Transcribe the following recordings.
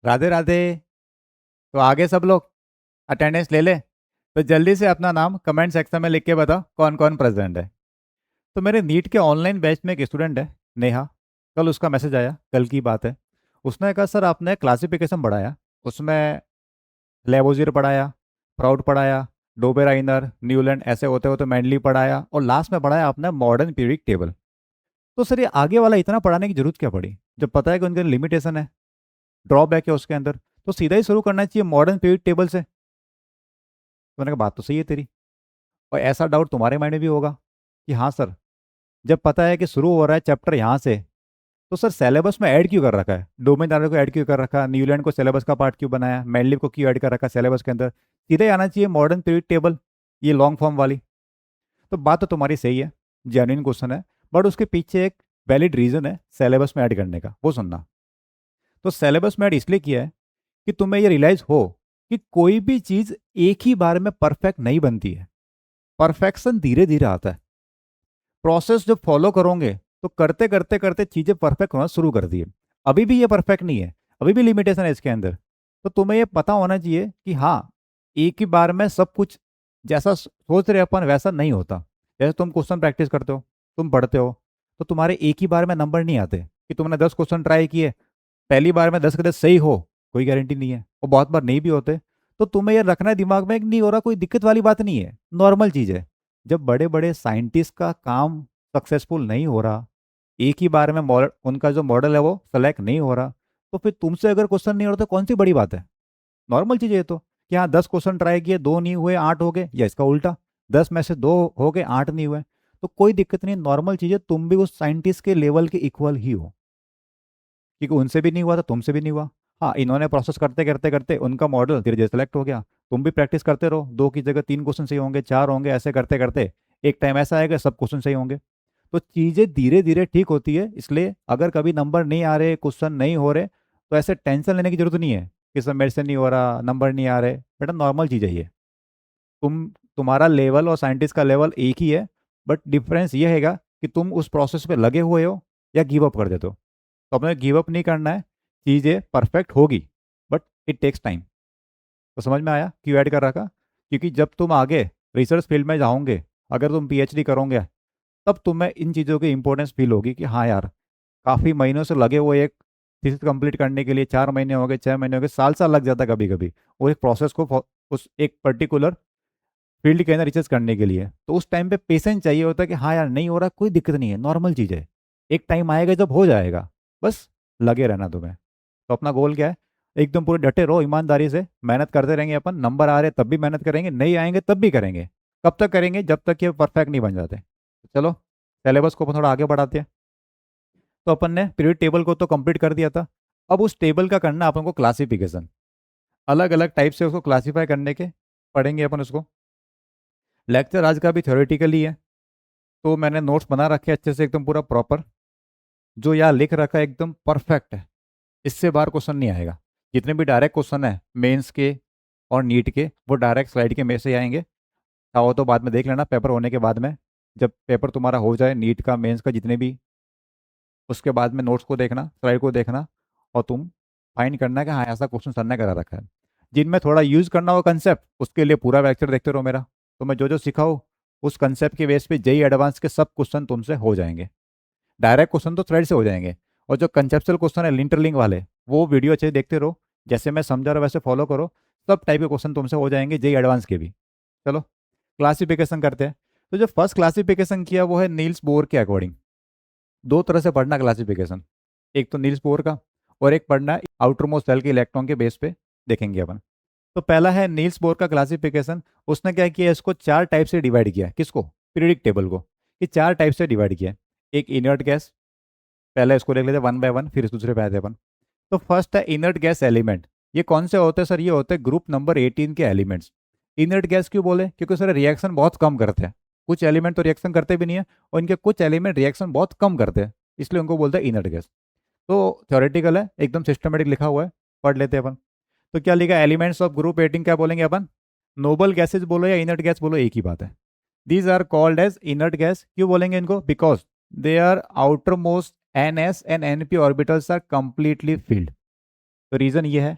राधे राधे। तो आगे सब लोग अटेंडेंस ले ले। तो जल्दी से अपना नाम कमेंट सेक्शन में लिख के बताओ कौन कौन प्रेजेंट है। तो मेरे नीट के ऑनलाइन बैच में एक स्टूडेंट है, नेहा। कल उसका मैसेज आया, कल की बात है। उसने कहा सर आपने क्लासिफिकेशन बढ़ाया, उसमें लेबोजियर पढ़ाया, प्राउड पढ़ाया, डोबेराइनर, न्यूलैंड, ऐसे होते होते मैंडली पढ़ाया और लास्ट में पढ़ाया आपने मॉडर्न पीरियडिक टेबल। तो सर ये आगे वाला इतना पढ़ाने की जरूरत क्या पड़ी जब पता है कि उनके लिमिटेशन है, ड्रॉबैक है उसके अंदर। तो सीधा ही शुरू करना चाहिए मॉडर्न पीरियड टेबल से। तो मैंने कहा बात तो सही है तेरी। और ऐसा डाउट तुम्हारे माइंड में भी होगा कि हाँ सर, जब पता है कि शुरू हो रहा है चैप्टर यहाँ से, तो सर सिलेबस में ऐड क्यों कर रखा है, डोमेन को ऐड क्यों कर रखा है, न्यूलैंड को सिलेबस का पार्ट क्यों बनाया, मैडलिब को क्यों ऐड कर रखा है सिलेबस के अंदर। सीधे आना चाहिए मॉडर्न पीरियड टेबल, ये लॉन्ग फॉर्म वाली। तो बात तो तुम्हारी सही है, जेन्युइन क्वेश्चन है, बट उसके पीछे एक वैलिड रीजन है सिलेबस में ऐड करने का, वो सुनना। तो सिलेबस में ऐड इसलिए किया है कि तुम्हें ये रियलाइज हो कि कोई भी चीज एक ही बार में परफेक्ट नहीं बनती है। परफेक्शन धीरे धीरे आता है। प्रोसेस जब फॉलो करोगे तो करते करते करते चीजें परफेक्ट होना शुरू कर दी है। अभी भी ये परफेक्ट नहीं है, अभी भी लिमिटेशन है इसके अंदर। तो तुम्हें ये पता होना चाहिए कि हाँ, एक ही बार में सब कुछ जैसा सोच रहे अपन वैसा नहीं होता। जैसे तुम क्वेश्चन प्रैक्टिस करते हो, तुम पढ़ते हो, तो तुम्हारे एक ही बार में नंबर नहीं आते कि तुमने 10 क्वेश्चन ट्राई किए, पहली बार में 10 के 10 सही हो, कोई गारंटी नहीं है, और बहुत बार नहीं भी होते। तो तुम्हें यह रखना है दिमाग में कि नहीं हो रहा, कोई दिक्कत वाली बात नहीं है, नॉर्मल चीज़ है। जब बड़े बड़े साइंटिस्ट का काम सक्सेसफुल नहीं हो रहा, एक ही बार में मॉडल उनका जो मॉडल है वो सेलेक्ट नहीं हो रहा, तो फिर तुमसे अगर क्वेश्चन नहीं हो रहा तो कौन सी बड़ी बात है। नॉर्मल चीज़ है ये तो, कि हाँ 10 क्वेश्चन ट्राई किए, दो नहीं हुए, 8 हो गए, या इसका उल्टा 10 में से 2 हो गए, 8 नहीं हुए। तो कोई दिक्कत नहीं, नॉर्मल चीज़ है, तुम भी उस साइंटिस्ट के लेवल के इक्वल ही हो। क्योंकि उनसे भी नहीं हुआ तो तुमसे भी नहीं हुआ। हाँ, इन्होंने प्रोसेस करते करते करते उनका मॉडल धीरे धीरे सेलेक्ट हो गया। तुम भी प्रैक्टिस करते रहो, 2 की जगह 3 क्वेश्चन सही होंगे, 4 होंगे, ऐसे करते करते एक टाइम ऐसा आएगा सब क्वेश्चन सही होंगे। तो चीज़ें धीरे धीरे ठीक होती है। इसलिए अगर कभी नंबर नहीं आ रहे, क्वेश्चन नहीं हो रहे, तो ऐसे टेंशन लेने की जरूरत नहीं है कि सर मेरे से नहीं हो रहा, नंबर नहीं आ रहे। बेटा नॉर्मल चीज़ है ये। तुम्हारा लेवल और साइंटिस्ट का लेवल एक ही है, बट डिफरेंस ये हैगा कि तुम उस प्रोसेस पे लगे हुए हो या गिव अप कर देते हो। तो अपने गिव अप नहीं करना है, चीज़ें परफेक्ट होगी, बट इट टेक्स टाइम। तो समझ में आया क्यों ऐड कर रखा। क्योंकि जब तुम आगे रिसर्च फील्ड में जाओगे, अगर तुम पीएचडी करोगे, तब तुम्हें इन चीज़ों की इंपॉर्टेंस फील होगी कि हाँ यार, काफ़ी महीनों से लगे हुए एक थीसिस कंप्लीट करने के लिए, 4 महीने हो गए, 6 महीने हो गए, साल साल लग जाता है कभी कभी वो एक प्रोसेस को उस एक पर्टिकुलर फील्ड के अंदर रिसर्च करने के लिए। तो उस टाइम पे पेशेंस चाहिए होता है कि हाँ यार नहीं हो रहा, कोई दिक्कत नहीं है, नॉर्मल चीज़ है, एक टाइम आएगा जब हो जाएगा। बस लगे रहना तुम्हें। तो अपना गोल क्या है, एकदम पूरे डटे रहो, ईमानदारी से मेहनत करते रहेंगे अपन। नंबर आ रहे तब भी मेहनत करेंगे, नहीं आएंगे तब भी करेंगे। कब तक करेंगे, जब तक ये परफेक्ट नहीं बन जाते। चलो, सिलेबस को अपन थोड़ा आगे बढ़ाते हैं। तो अपन ने पीरियड टेबल को तो कंप्लीट कर दिया था। अब उस टेबल का करना अपन को क्लासिफिकेशन, अलग अलग टाइप से उसको क्लासीफाई करने के पढ़ेंगे अपन उसको। लेक्चर आज का भी थ्योरेटिकली है, तो मैंने नोट्स बना रखे हैं अच्छे से, एकदम पूरा प्रॉपर। जो यहाँ लिख रखा है एकदम परफेक्ट है, इससे बाहर क्वेश्चन नहीं आएगा। जितने भी डायरेक्ट क्वेश्चन है मेंस के और नीट के, वो डायरेक्ट स्लाइड के में से ही आएंगे। चाहो तो बाद में देख लेना पेपर होने के बाद में, जब पेपर तुम्हारा हो जाए नीट का मेंस का जितने भी, उसके बाद में नोट्स को देखना, स्लाइड को देखना, और तुम फाइंड करना कि हाँ ऐसा क्वेश्चन सर ने करा रखा है। जिनमें थोड़ा यूज़ करना हो कंसेप्ट, उसके लिए पूरा लेक्चर देखते रहो मेरा। तो मैं जो जो सिखाऊँ उस कंसेप्ट के बेस पे जेई एडवांस के सब क्वेश्चन तुमसे हो जाएंगे। डायरेक्ट क्वेश्चन तो थ्रेड से हो जाएंगे, और जो कंसेप्चुअल क्वेश्चन है इंटरलिंक वाले, वो वीडियो अच्छे देखते रहो, जैसे मैं समझा रहा हूँ वैसे फॉलो करो। सब टाइप के क्वेश्चन तुमसे हो जाएंगे, जेई एडवांस के भी। चलो, क्लासिफिकेशन करते हैं। तो जो फर्स्ट क्लासिफिकेशन किया वो है नील्स बोर के अकॉर्डिंग। दो तरह से पढ़ना क्लासिफिकेशन, एक तो नील्स बोर का, और एक पढ़ना है आउटर मोस्ट सेल के इलेक्ट्रॉन के बेस पे, देखेंगे अपन। तो पहला है नील्स बोर का क्लासिफिकेशन। उसने क्या किया, इसको 4 टाइप से डिवाइड किया। किसको, पीरियडिक टेबल को। ये 4 टाइप से डिवाइड किया। एक इनर्ट गैस, पहले इसको देख लेते वन बाय वन, फिर इस दूसरे पे आते हैं अपन। तो फर्स्ट है इनर्ट गैस एलिमेंट। ये कौन से होते हैं सर, ये होते हैं ग्रुप नंबर 18 के एलिमेंट्स। इनर्ट गैस क्यों बोले, क्योंकि सर रिएक्शन बहुत कम करते हैं। कुछ एलिमेंट तो रिएक्शन करते भी नहीं है, और इनके कुछ एलिमेंट रिएक्शन बहुत कम करते हैं, इसलिए उनको बोलते हैं इनर्ट गैस। तो थ्योरेटिकल है, एकदम सिस्टमेटिक लिखा हुआ है, पढ़ लेते हैं अपन। तो क्या लिखा, एलिमेंट्स ऑफ ग्रुप 18 क्या बोलेंगे अपन, नोबल गैसेज बोलो या इनर्ट गैस बोलो, एक ही बात है। These are called as inert gas. क्यों बोलेंगे इनको, because they are outermost n s and n p orbitals are completely filled. तो रीज़न ये है,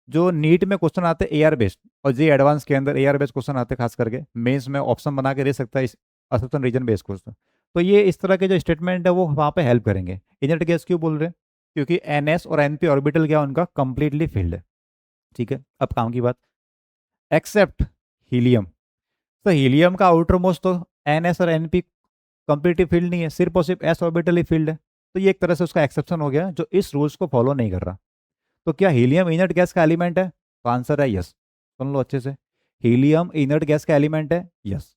जो नीट में क्वेश्चन आते हैं एआर बेस्ड और जे एडवांस के अंदर एआर बेस्ड क्वेश्चन आते हैं, खास करके मेंस में ऑप्शन बना के दे सकता है इस असम्पशन रीजन बेस्ड क्वेश्चन। तो ये इस तरह के जो स्टेटमेंट है वो वहाँ पे हेल्प करेंगे। इनर्ट गैस क्यों बोल रहे हैं? क्योंकि एनएस और एनपी ऑर्बिटल क्या उनका कंप्लीटली फिल्ड है। ठीक है, अब काम की बात, एक्सेप्ट हीलियम। तो हीलियम का आउटर मोस्ट तो एनएस और एनपी कंप्लीटली फील्ड नहीं है, सिर्फ और सिर्फ एस ऑर्बिटल ही फील्ड है। तो ये एक तरह से उसका एक्सेप्शन हो गया जो इस रूल्स को फॉलो नहीं कर रहा। तो क्या हीलियम इनर्ट गैस का एलिमेंट है? तो आंसर है यस। सुन लो अच्छे से, हीलियम इनर्ट गैस का एलिमेंट है, यस।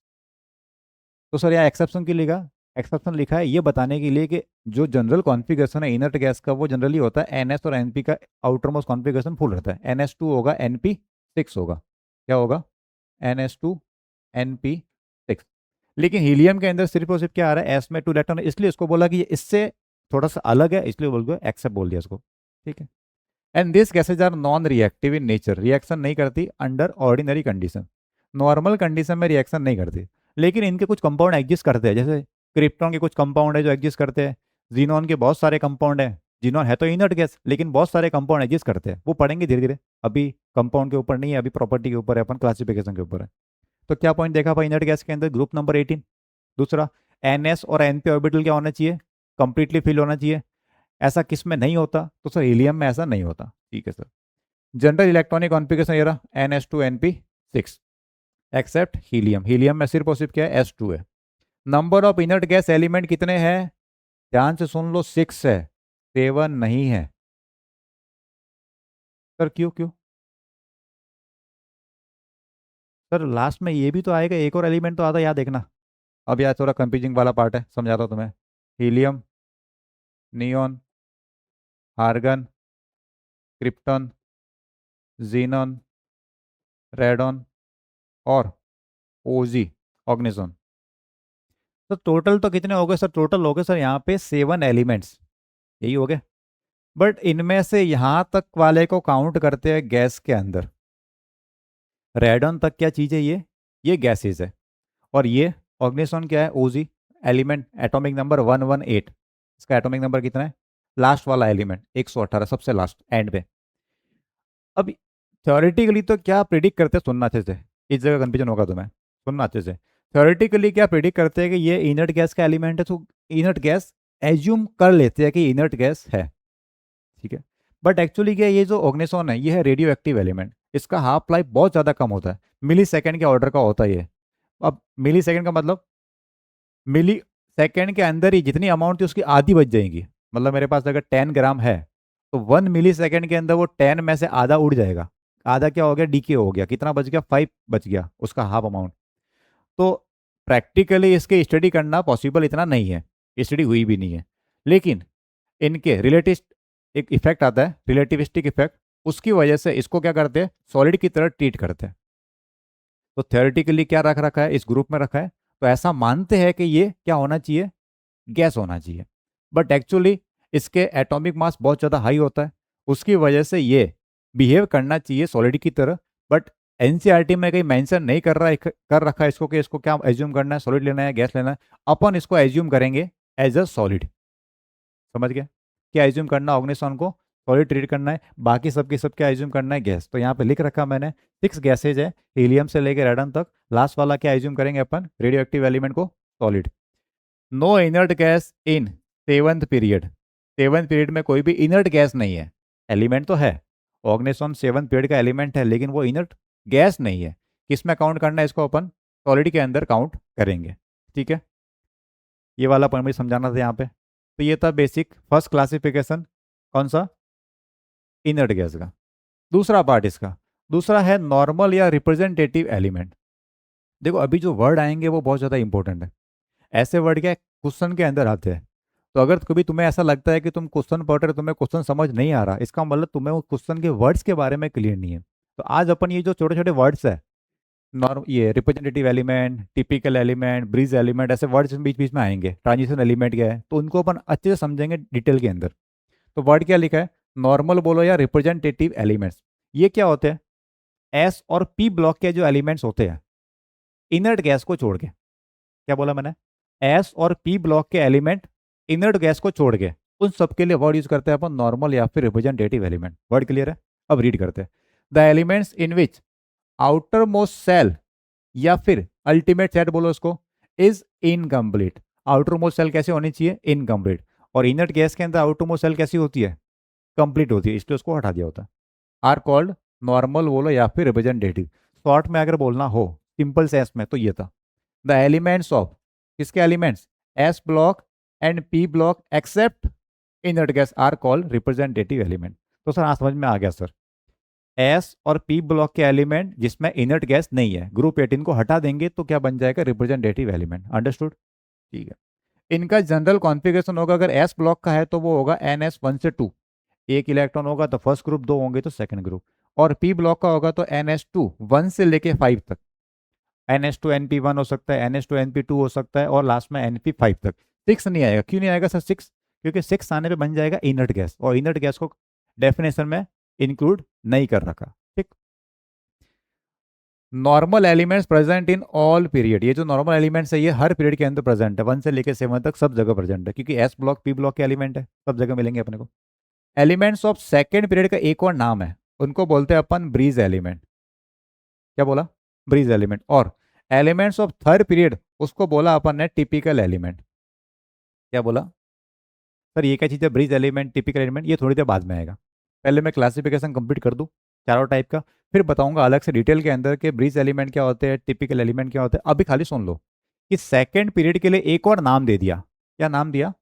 तो सर यहाँ एक्सेप्शन क्यों लिखा? एक्सेप्शन लिखा है ये बताने के लिए कि जो जनरल कॉन्फ़िगरेशन है इनर्ट गैस का वो जनरली होता है एनएस और एनपी का आउटर मोस्ट कॉन्फ़िगरेशन फुल रहता है। NS2 होगा, NP6 होगा। क्या होगा? NS2 NP6। लेकिन हीलियम के अंदर सिर्फ और सिर्फ क्या आ रहा है, एस में 2 इलेक्ट्रॉन, इसलिए उसको बोला कि ये इससे थोड़ा सा अलग है, इसलिए बोल दो एक्सेप्ट बोल दिया इसको। ठीक है। And this gases are non reactive in nature, reaction नहीं करती under ordinary condition, normal condition में रिएक्शन नहीं करती। लेकिन इनके कुछ कंपाउंड एग्जिस्ट करते हैं, जैसे क्रिप्टॉन के कुछ कंपाउंड है जो एग्जिस्ट करते हैं, जीनॉन के बहुत सारे कंपाउंड है। जीनॉन है तो इनर्ट गैस, लेकिन बहुत सारे कंपाउंड एग्जिस्ट करते हैं, वो पढ़ेंगे धीरे धीरे। अभी कंपाउंड के ऊपर नहीं है, अभी प्रॉपर्टी के ऊपर है, अपन क्लासिफिकेशन के ऊपर है। तो क्या पॉइंट देखा भाई इनर्ट गैस के अंदर, ग्रुप नंबर 18। दूसरा, एनएस और एनपी ऑर्बिटल क्या होना चाहिए? कंप्लीटली फिल होना चाहिए। ऐसा किस में नहीं होता? तो सर हीलियम में ऐसा नहीं होता। ठीक है सर। जनरल इलेक्ट्रॉनिक कॉन्फ़िगरेशन ये रहा NS2 NP6 accept helium. Helium में सिर्फ और सिर्फ क्या है, S2 है। Number of inert gas element कितने हैं? ध्यान से सुन लो, 6 है, 7 नहीं है। सर क्यों क्यों? सर लास्ट में ये भी तो आएगा, एक और एलिमेंट तो आता है, याद देखना। अब यार थोड़ा कंफ्यूजिंग वाला पार्ट है, समझाता हूँ तुम्हें। Helium, neon, argon, krypton, xenon, radon और ओजी, ऑर्गेनिजन। तो टोटल तो कितने हो गए सर? टोटल हो गए सर यहाँ पे 7 एलिमेंट्स, यही हो गए। बट इनमें से यहाँ तक वाले को काउंट करते हैं गैस के अंदर। रेडन तक क्या चीज़ है? ये गैसेज है। और ये ऑर्गेनिजन क्या है? ओजी, एलिमेंट एटॉमिक नंबर 118। इसका एटॉमिक नंबर कितना है? लास्ट वाला एलिमेंट 118, सबसे लास्ट एंड पे। अब थ्योरेटिकली तो क्या प्रिडिक्ट करते हैं, सुनना अच्छे से, इस जगह कंफ्यूजन होगा तुम्हें, सुनना अच्छे से। थ्योरेटिकली क्या प्रिडिक्ट करते हैं कि ये इनर्ट गैस का एलिमेंट है, तो इनर्ट गैस एज्यूम कर लेते हैं कि इनर्ट गैस है। ठीक है। बट एक्चुअली क्या है, ये जो ऑर्गेनिजन है ये है रेडियो एक्टिव एलिमेंट, इसका हाफ लाइफ बहुत ज़्यादा कम होता है, मिली सेकेंड के ऑर्डर का होता है ये। अब मिली सेकेंड का मतलब, मिली सेकेंड के अंदर ही जितनी अमाउंट थी उसकी आधी बच जाएगी। मतलब मेरे पास अगर 10 ग्राम है तो 1 मिली सेकेंड के अंदर वो 10 में से आधा उड़ जाएगा। आधा क्या हो गया? डीके हो गया। कितना बच गया? 5 बच गया, उसका हाफ अमाउंट। तो प्रैक्टिकली इसके स्टडी करना पॉसिबल इतना नहीं है, स्टडी हुई भी नहीं है। लेकिन इनके रिलेटिव एक इफेक्ट आता है, रिलेटिविस्टिक इफेक्ट, उसकी वजह से इसको क्या करते हैं, सॉलिड की तरह ट्रीट करते हैं। तो थ्योरेटिकली क्या रख रखा है, इस ग्रुप में रखा है, तो ऐसा मानते हैं कि ये क्या होना चाहिए, गैस होना चाहिए। बट एक्चुअली इसके एटॉमिक मास बहुत ज़्यादा हाई होता है, उसकी वजह से ये बिहेव करना चाहिए सॉलिड की तरह। बट एनसीईआरटी में कहीं मेंशन नहीं कर रहा है, कर रखा है इसको कि इसको क्या एज्यूम करना है, सॉलिड लेना है गैस लेना है। अपन इसको एज्यूम करेंगे एज अ सॉलिड। समझ गया? क्या एज्यूम करना, ऑर्गेनिजन को सॉलिड ट्रीट करना है, बाकी सबके सब क्या एज्यूम करना है, गैस। तो यहाँ पे लिख रखा मैंने 6 गैसेज है, हीलियम से लेकर रेडन तक। लास्ट वाला क्या एज्यूम करेंगे अपन, रेडियो एक्टिव एलिमेंट को solid. No inert gas in seventh period. Seventh period में कोई भी इनर्ट गैस नहीं है। एलिमेंट तो है, ऑर्गेनिजन सेवंथ पीरियड का एलिमेंट है, लेकिन वो इनर्ट गैस नहीं है। किस में काउंट करना है इसको, अपन सॉलिड के अंदर काउंट करेंगे। ठीक है, ये वाला पॉइंट मुझे समझाना था यहाँ पे। तो ये था बेसिक फर्स्ट क्लासिफिकेशन, कौन सा, इनर्ट गैस का। दूसरा पार्ट इसका, दूसरा है नॉर्मल या रिप्रेजेंटेटिव एलिमेंट। देखो अभी जो वर्ड आएंगे वो बहुत ज़्यादा इंपॉर्टेंट है। ऐसे वर्ड क्या क्वेश्चन के अंदर आते हैं। तो अगर कभी तुम्हें ऐसा लगता है कि तुम क्वेश्चन पढ़ रहे हो, तुम्हें क्वेश्चन समझ नहीं आ रहा, इसका मतलब तुम्हें वो क्वेश्चन के वर्ड्स के बारे में क्लियर नहीं है। तो आज अपन ये जो छोटे छोटे वर्ड्स है, नॉर्म ये representative element, typical element, bridge element, ऐसे वर्ड्स बीच बीच में आएंगे, ट्रांजिशन एलिमेंट क्या है, तो उनको अपन अच्छे से समझेंगे डिटेल के अंदर। तो वर्ड क्या लिखा है, नॉर्मल बोलो या रिप्रेजेंटेटिव एलिमेंट्स। ये क्या होते हैं, एस और पी ब्लॉक के जो एलिमेंट्स होते हैं, इनर्ट गैस को छोड़ के। क्या बोला मैंने? एस और पी ब्लॉक के एलिमेंट इनर्ट गैस को छोड़ के। उन सब के लिए वर्ड यूज करते हैं अपन नॉर्मल या फिर रिप्रेजेंटेटिव एलिमेंट। वर्ड क्लियर है? अब रीड करते हैं। The elements in which outermost shell या फिर अल्टीमेट सेट बोलो उसको, is incomplete. Outermost shell कैसे होनी चाहिए? इनकम्प्लीट। और इनर्ट गैस के अंदर आउटर मोस्ट सेल कैसी होती है? कंप्लीट होती है, इसलिए उसको हटा दिया होता है। आर कॉल्ड नॉर्मल बोलो या फिर रिप्रेजेंटेटिव। शॉर्ट में अगर बोलना हो सिंपल सेंस में तो ये था। द एलिमेंट्स ऑफ, किसके elements? S block and P block except inert gas are called representative element. तो सर हाँ समझ में आ गया सर। एस और पी ब्लॉक के एलिमेंट जिसमें इनर्ट गैस नहीं है, ग्रुप 18 को हटा देंगे तो क्या बन जाएगा? Representative element. अंडरस्टूड? ठीक है। इनका जनरल कॉन्फ़िगरेशन होगा, अगर एस ब्लॉक का है तो वो होगा NS1 से 2, एक इलेक्ट्रॉन होगा तो फर्स्ट ग्रुप, दो होंगे तो सेकंड ग्रुप। और पी ब्लॉक का होगा तो NS2 1 से लेके 5 तक। NS2 NP1 हो सकता है, NS2 NP2 हो सकता है, और लास्ट में NP5 तक। 6 नहीं आएगा। क्यों नहीं आएगा सर 6? क्योंकि 6 आने पे बन जाएगा इनर्ट गैस, और इनर्ट गैस को डेफिनेशन में इंक्लूड नहीं कर रखा। ठीक। Normal elements present in all period. ये जो नॉर्मल एलिमेंट्स है ये हर पीरियड के अंदर प्रेजेंट है, 1 से लेकर 7 तक सब जगह प्रेजेंट है, क्योंकि एस ब्लॉक पी ब्लॉक के एलिमेंट है, सब जगह मिलेंगे अपने को। एलिमेंट्स ऑफ सेकेंड पीरियड का एक और नाम है, उनको बोलते हैं अपन ब्रीज एलिमेंट। क्या बोला? Bridge element. और एलिमेंट्स ऑफ थर्ड पीरियड उसको बोला अपन ने टिपिकल एलिमेंट। क्या बोला सर? ये क्या चीज़ है ब्रीज एलिमेंट टिपिकल एलिमेंट? ये थोड़ी देर बाद में आएगा, पहले मैं क्लासिफिकेशन कंप्लीट कर दूं चारों टाइप का, फिर बताऊंगा अलग से डिटेल के अंदर कि ब्रीज एलिमेंट क्या होते हैं, टिपिकल एलिमेंट क्या होते हैं। अभी खाली सुन लो कि सेकेंड पीरियड के लिए एक और नाम दे दिया। क्या नाम दिया?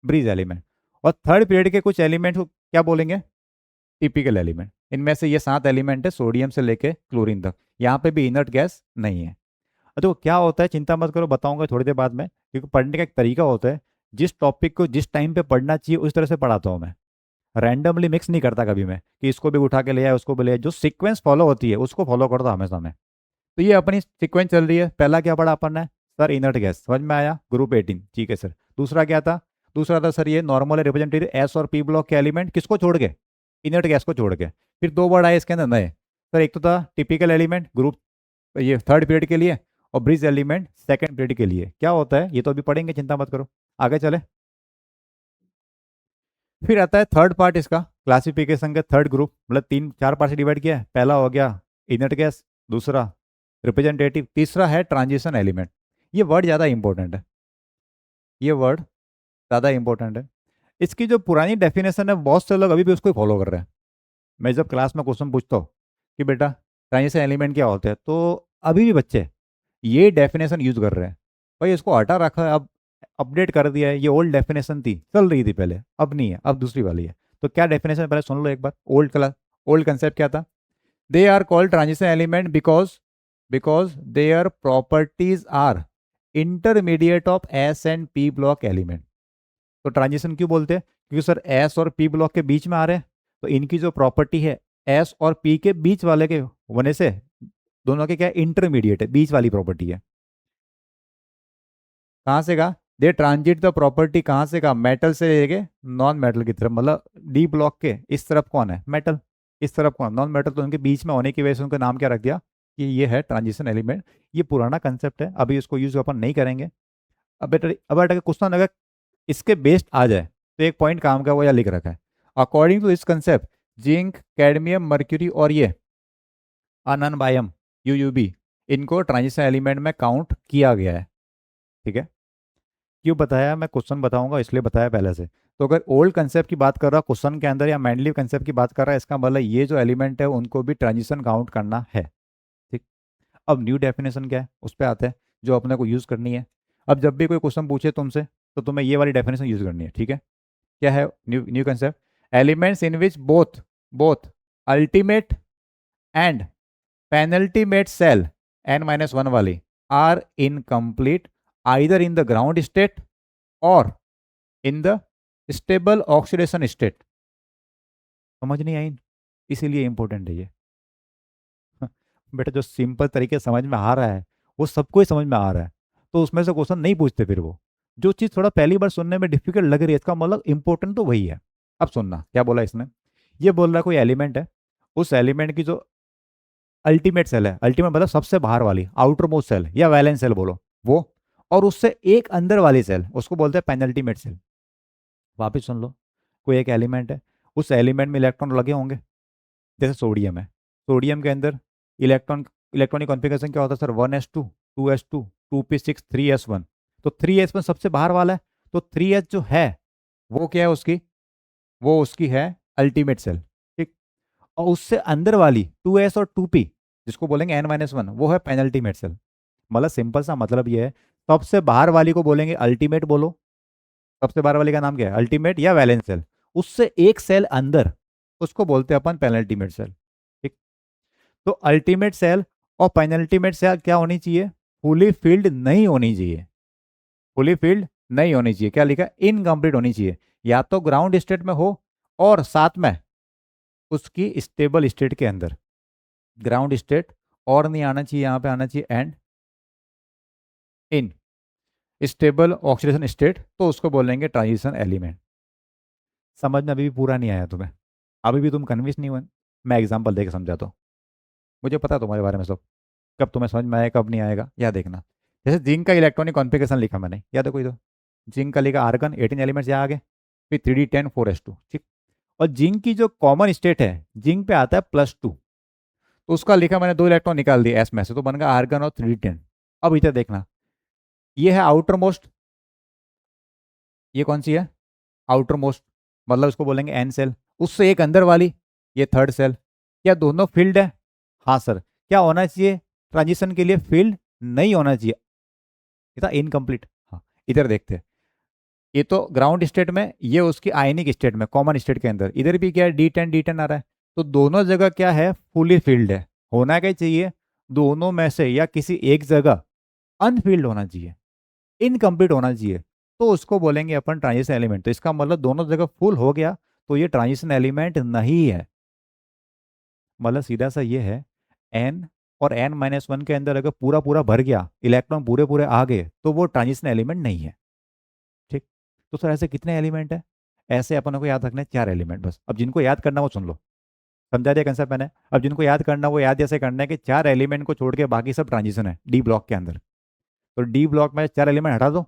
Bridge element. और थर्ड पीरियड के कुछ एलिमेंट को क्या बोलेंगे? Typical element. इनमें से ये 7 एलिमेंट है, सोडियम से लेके क्लोरीन तक। यहाँ पे भी इनर्ट गैस नहीं है। तो क्या होता है, चिंता मत करो, बताऊंगा थोड़ी देर बाद में, क्योंकि पढ़ने का एक तरीका होता है। जिस टॉपिक को जिस टाइम पे पढ़ना चाहिए उस तरह से पढ़ाता हूँ मैं। रैंडमली मिक्स नहीं करता कभी मैं, कि इसको भी उठा के ले आया उसको भी ले आया। जो सीक्वेंस फॉलो होती है उसको फॉलो करता हूँ हमेशा मैं। तो ये अपनी सीक्वेंस चल रही है। पहला क्या पढ़ा अपन ने? सर इनर्ट गैस, समझ में आया, ग्रुप 18। ठीक है सर। दूसरा क्या था? दूसरा था सर ये नॉर्मल रिप्रेजेंटेटिव एस और पी ब्लॉक के एलिमेंट, किसको छोड़ के? इनर्ट गैस को छोड़ के। फिर दो वर्ड आए इसके अंदर नए सर, एक तो था टिपिकल एलिमेंट ग्रुप, ये थर्ड पीरियड के लिए, और ब्रिज एलिमेंट सेकंड पीरियड के लिए। क्या होता है ये तो अभी पढ़ेंगे, चिंता मत करो। आगे चले। फिर आता है थर्ड पार्ट इसका क्लासिफिकेशन का, थर्ड ग्रुप, मतलब 3 4 पार्ट से डिवाइड किया है। पहला हो गया इनर्ट गैस, दूसरा रिप्रेजेंटेटिव, तीसरा है ट्रांजिशन एलिमेंट। ये वर्ड ज़्यादा इंपॉर्टेंट है, ये वर्ड ज़्यादा इंपॉर्टेंट है। इसकी जो पुरानी डेफिनेशन है बहुत से लोग अभी भी उसको फॉलो कर रहे हैं। मैं जब क्लास में क्वेश्चन पूछता हूँ कि बेटा ट्रांजिशन एलिमेंट क्या होते हैं, तो अभी भी बच्चे ये डेफिनेशन यूज कर रहे हैं। भाई इसको हटा रखा है, अब अपडेट कर दिया है। ये ओल्ड डेफिनेशन थी, चल रही थी पहले, अब नहीं है, अब दूसरी वाली है। तो क्या डेफिनेशन पहले सुन लो एक बार। ओल्ड क्लास, ओल्ड कंसेप्ट क्या था? They are called transition element because their properties are intermediate of S and P block element. तो ट्रांजिशन क्यों बोलते हैं? क्योंकि सर एस और पी ब्लॉक के बीच में आ रहे हैं, तो इनकी जो प्रॉपर्टी है एस और पी के बीच वाले के होने से, दोनों के क्या इंटरमीडिएट है, बीच वाली प्रॉपर्टी है। कहाँ से कहा? दे ट्रांजिट द प्रॉपर्टी, कहाँ से कहा? मेटल से लेके नॉन मेटल की तरफ, मतलब डी ब्लॉक के इस तरफ कौन है? मेटल, इस तरफ कौन? Non metal. तो उनके बीच में होने की वजह से उनका नाम क्या रख दिया कि ये है ट्रांजिशन एलिमेंट। ये पुराना कंसेप्ट है, अभी इसको यूज अपन नहीं करेंगे। अब बेटा, अब अगर क्वेश्चन अगर इसके बेस्ड आ जाए तो एक पॉइंट काम का वो यहाँ लिख रखा है। According to this concept zinc cadmium mercury और ये अननबायम यूयूबी, इनको ट्रांजिशन एलिमेंट में काउंट किया गया है। ठीक है। क्यों बताया? मैं क्वेश्चन बताऊंगा इसलिए बताया पहले से। तो अगर ओल्ड कंसेप्ट की बात कर रहा क्वेश्चन के अंदर, या मैंडलीव कंसेप्ट की बात कर रहा है, इसका मतलब ये जो एलिमेंट है उनको भी ट्रांजिशन काउंट करना है। ठीक। अब न्यू डेफिनेशन क्या है उस पर आते हैं, जो अपने को यूज़ करनी है। अब जब भी कोई क्वेश्चन पूछे तुमसे तो तुम्हें ये वाली डेफिनेशन यूज़ करनी है। ठीक है। क्या है new new concept? Elements in which both both ultimate and penultimate shell n-1 वाली are incomplete either in the ground state और in the stable oxidation state. समझ नहीं आई? इसीलिए इंपॉर्टेंट है ये। बेटा जो सिंपल तरीके से समझ में आ रहा है वो सबको ही समझ में आ रहा है, तो उसमें से क्वेश्चन नहीं पूछते फिर वो। जो चीज़ थोड़ा पहली बार सुनने में डिफिकल्ट लग रही है, इसका मतलब इंपॉर्टेंट तो वही है। अब सुनना क्या बोला इसने। ये बोल रहा है कोई एलिमेंट है, उस एलिमेंट की जो अल्टीमेट सेल है, अल्टीमेट मतलब सबसे बाहर वाली आउटर मोस्ट सेल या वैलेंस सेल बोलो वो, और उससे एक अंदर वाली सेल उसको बोलते हैं पेनल्टीमेट सेल। वापिस सुन लो, कोई एक एलिमेंट है, उस एलिमेंट में इलेक्ट्रॉन लगे होंगे, जैसे सोडियम है, सोडियम के अंदर इलेक्ट्रॉनिक कॉन्फ़िगरेशन क्या होता है sir, 1s2, 2s2, 2p6, 3s1। तो 3s1 सबसे बाहर वाला है, तो 3s जो है वो क्या है उसकी, वो उसकी है अल्टीमेट सेल, ठीक। और उससे अंदर वाली 2s और 2p, जिसको बोलेंगे n-1, वो है पेनल्टीमेट सेल। मतलब सिंपल सा मतलब ये है, सबसे बाहर वाली को बोलेंगे अल्टीमेट बोलो, सबसे बाहर वाली का नाम क्या है, अल्टीमेट या वैलेंस सेल। उससे एक सेल अंदर, उसको बोलते हैं अपन पेनल्टीमेट सेल, ठीक। तो अल्टीमेट सेल और पेनल्टीमेट सेल क्या होनी चाहिए, फुली फिल्ड नहीं होनी चाहिए, फुली फिल्ड नहीं होनी चाहिए, क्या लिखा, इनकम्प्लीट होनी चाहिए, या तो ग्राउंड स्टेट में हो और साथ में उसकी स्टेबल स्टेट के अंदर, ग्राउंड स्टेट और नहीं आना चाहिए, यहाँ पे आना चाहिए and in stable oxidation state, तो उसको बोलेंगे ट्रांजिशन एलिमेंट। समझ में अभी भी पूरा नहीं आया तुम्हें, अभी भी तुम कन्विंस नहीं हुए, मैं एग्जांपल देके समझाता हूँ, मुझे पता है तुम्हारे बारे में सब, कब तुम्हें समझ में आएगा कब नहीं आएगा, याद देखना। जैसे जिंक का इलेक्ट्रॉनिक कॉन्फ़िगरेशन लिखा मैंने, याद है कोई तो, जिंक का लिखा आर्गन 18 एलिमेंट्स यहाँ आगे, फिर 3d10 4s2, ठीक। और जिंक की जो कॉमन स्टेट है, जिंक पे आता है +2, तो उसका लिखा मैंने 2 इलेक्ट्रॉन निकाल दिए एस में से, तो बन गया आर्गन और 3d10। अब इधर देखना, ये है आउटर मोस्ट, ये कौन सी है, आउटर मोस्ट, मतलब इसको बोलेंगे एन सेल, उससे एक अंदर वाली, ये थर्ड सेल। क्या दोनों फील्ड है, हाँ सर। क्या होना चाहिए ट्रांजिशन के लिए, फील्ड नहीं होना चाहिए, ये था इनकम्प्लीट। हाँ, इधर देखते हैं, ये तो ग्राउंड स्टेट में, ये उसकी आयनिक स्टेट में कॉमन स्टेट के अंदर, इधर भी क्या है D10 आ रहा है, तो दोनों जगह क्या है, फुली फील्ड है। होना क्या चाहिए, दोनों में से या किसी एक जगह अनफील्ड होना चाहिए, इनकम्प्लीट होना चाहिए, तो उसको बोलेंगे अपन ट्रांजिशन एलिमेंट। तो इसका मतलब दोनों जगह फुल हो गया, तो ये ट्रांजिशन एलिमेंट नहीं है। मतलब सीधा सा ये है, एन और n-1 के अंदर अगर पूरा पूरा भर गया, इलेक्ट्रॉन पूरे पूरे आ गए, तो वो ट्रांजिशन एलिमेंट नहीं है, ठीक। तो सर ऐसे कितने एलिमेंट है, ऐसे अपन को याद रखना है 4 एलिमेंट बस। अब जिनको याद करना वो सुन लो, समझा दिया कंसेप्ट मैंने। अब जिनको याद करना वो याद ऐसे करना है कि 4 एलिमेंट को छोड़ के बाकी सब ट्रांजिशन है डी ब्लॉक के अंदर। तो डी ब्लॉक में 4 एलिमेंट हटा दो,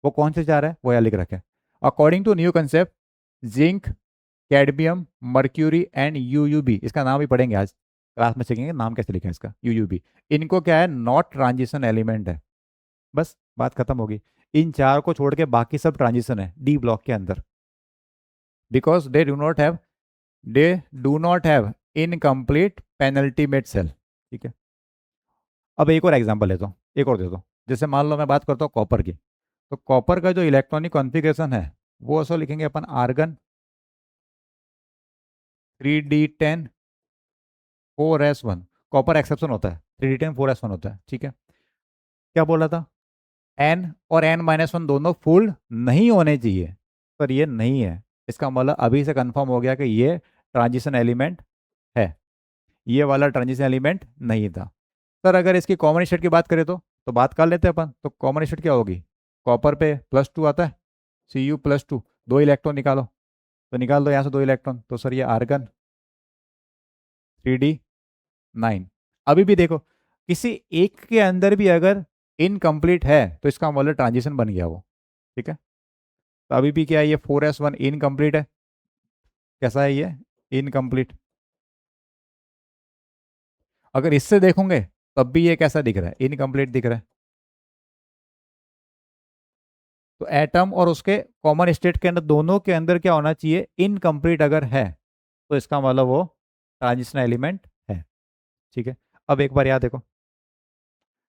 वो कौन से 4 है वो यहाँ लिख रखे, according to new concept, zinc, cadmium, mercury and U U B, इसका नाम भी पढ़ेंगे आज क्लास में, सीखेंगे नाम कैसे लिखा है इसका, यूयूबी, इनको क्या है, नॉट ट्रांजिशन एलिमेंट है। बस बात खत्म होगी, इन 4 को छोड़ के बाकी सब ट्रांजिशन है डी ब्लॉक के अंदर, because they do not have incomplete penultimate shell, ठीक है। अब एक और एग्जांपल लेता हूँ, एक और देता हूँ, जैसे मान लो मैं बात करता हूँ कॉपर की, तो कॉपर का जो इलेक्ट्रॉनिक कॉन्फ़िगरेशन है, वो ऐसा लिखेंगे अपन, argon 3d10 4s1, copper exception होता है, 3d10 4s1 होता है, ठीक है। क्या बोला था, एन और n-1 दोनों फुल नहीं होने चाहिए, पर ये नहीं है, इसका मतलब अभी से कंफर्म हो गया कि ये ट्रांजिशन एलिमेंट है, ये वाला ट्रांजिशन एलिमेंट नहीं था। सर अगर इसकी कॉमन स्टेट की बात करें तो बात कर लेते हैं अपन, तो कॉमन स्टेट क्या होगी, कॉपर पे +2 आता है, Cu+2, 2 इलेक्ट्रॉन निकालो, तो निकाल दो यहाँ से 2 इलेक्ट्रॉन, तो सर ये आर्गन 3d9। अभी भी देखो, किसी एक के अंदर भी अगर इनकम्प्लीट है, तो इसका मतलब ट्रांजिशन बन गया वो, ठीक है। तो अभी भी क्या है, ये 4s1 इनकम्प्लीट है, कैसा है ये, इनकम्प्लीट। अगर इससे देखोगे तब भी ये कैसा दिख रहा है, इनकम्प्लीट दिख रहा है। तो एटम और उसके कॉमन स्टेट के अंदर, दोनों के अंदर क्या होना चाहिए, इनकम्प्लीट अगर है, तो इसका मतलब वो ट्रांजिशन एलिमेंट है, ठीक है। अब एक बार याद देखो,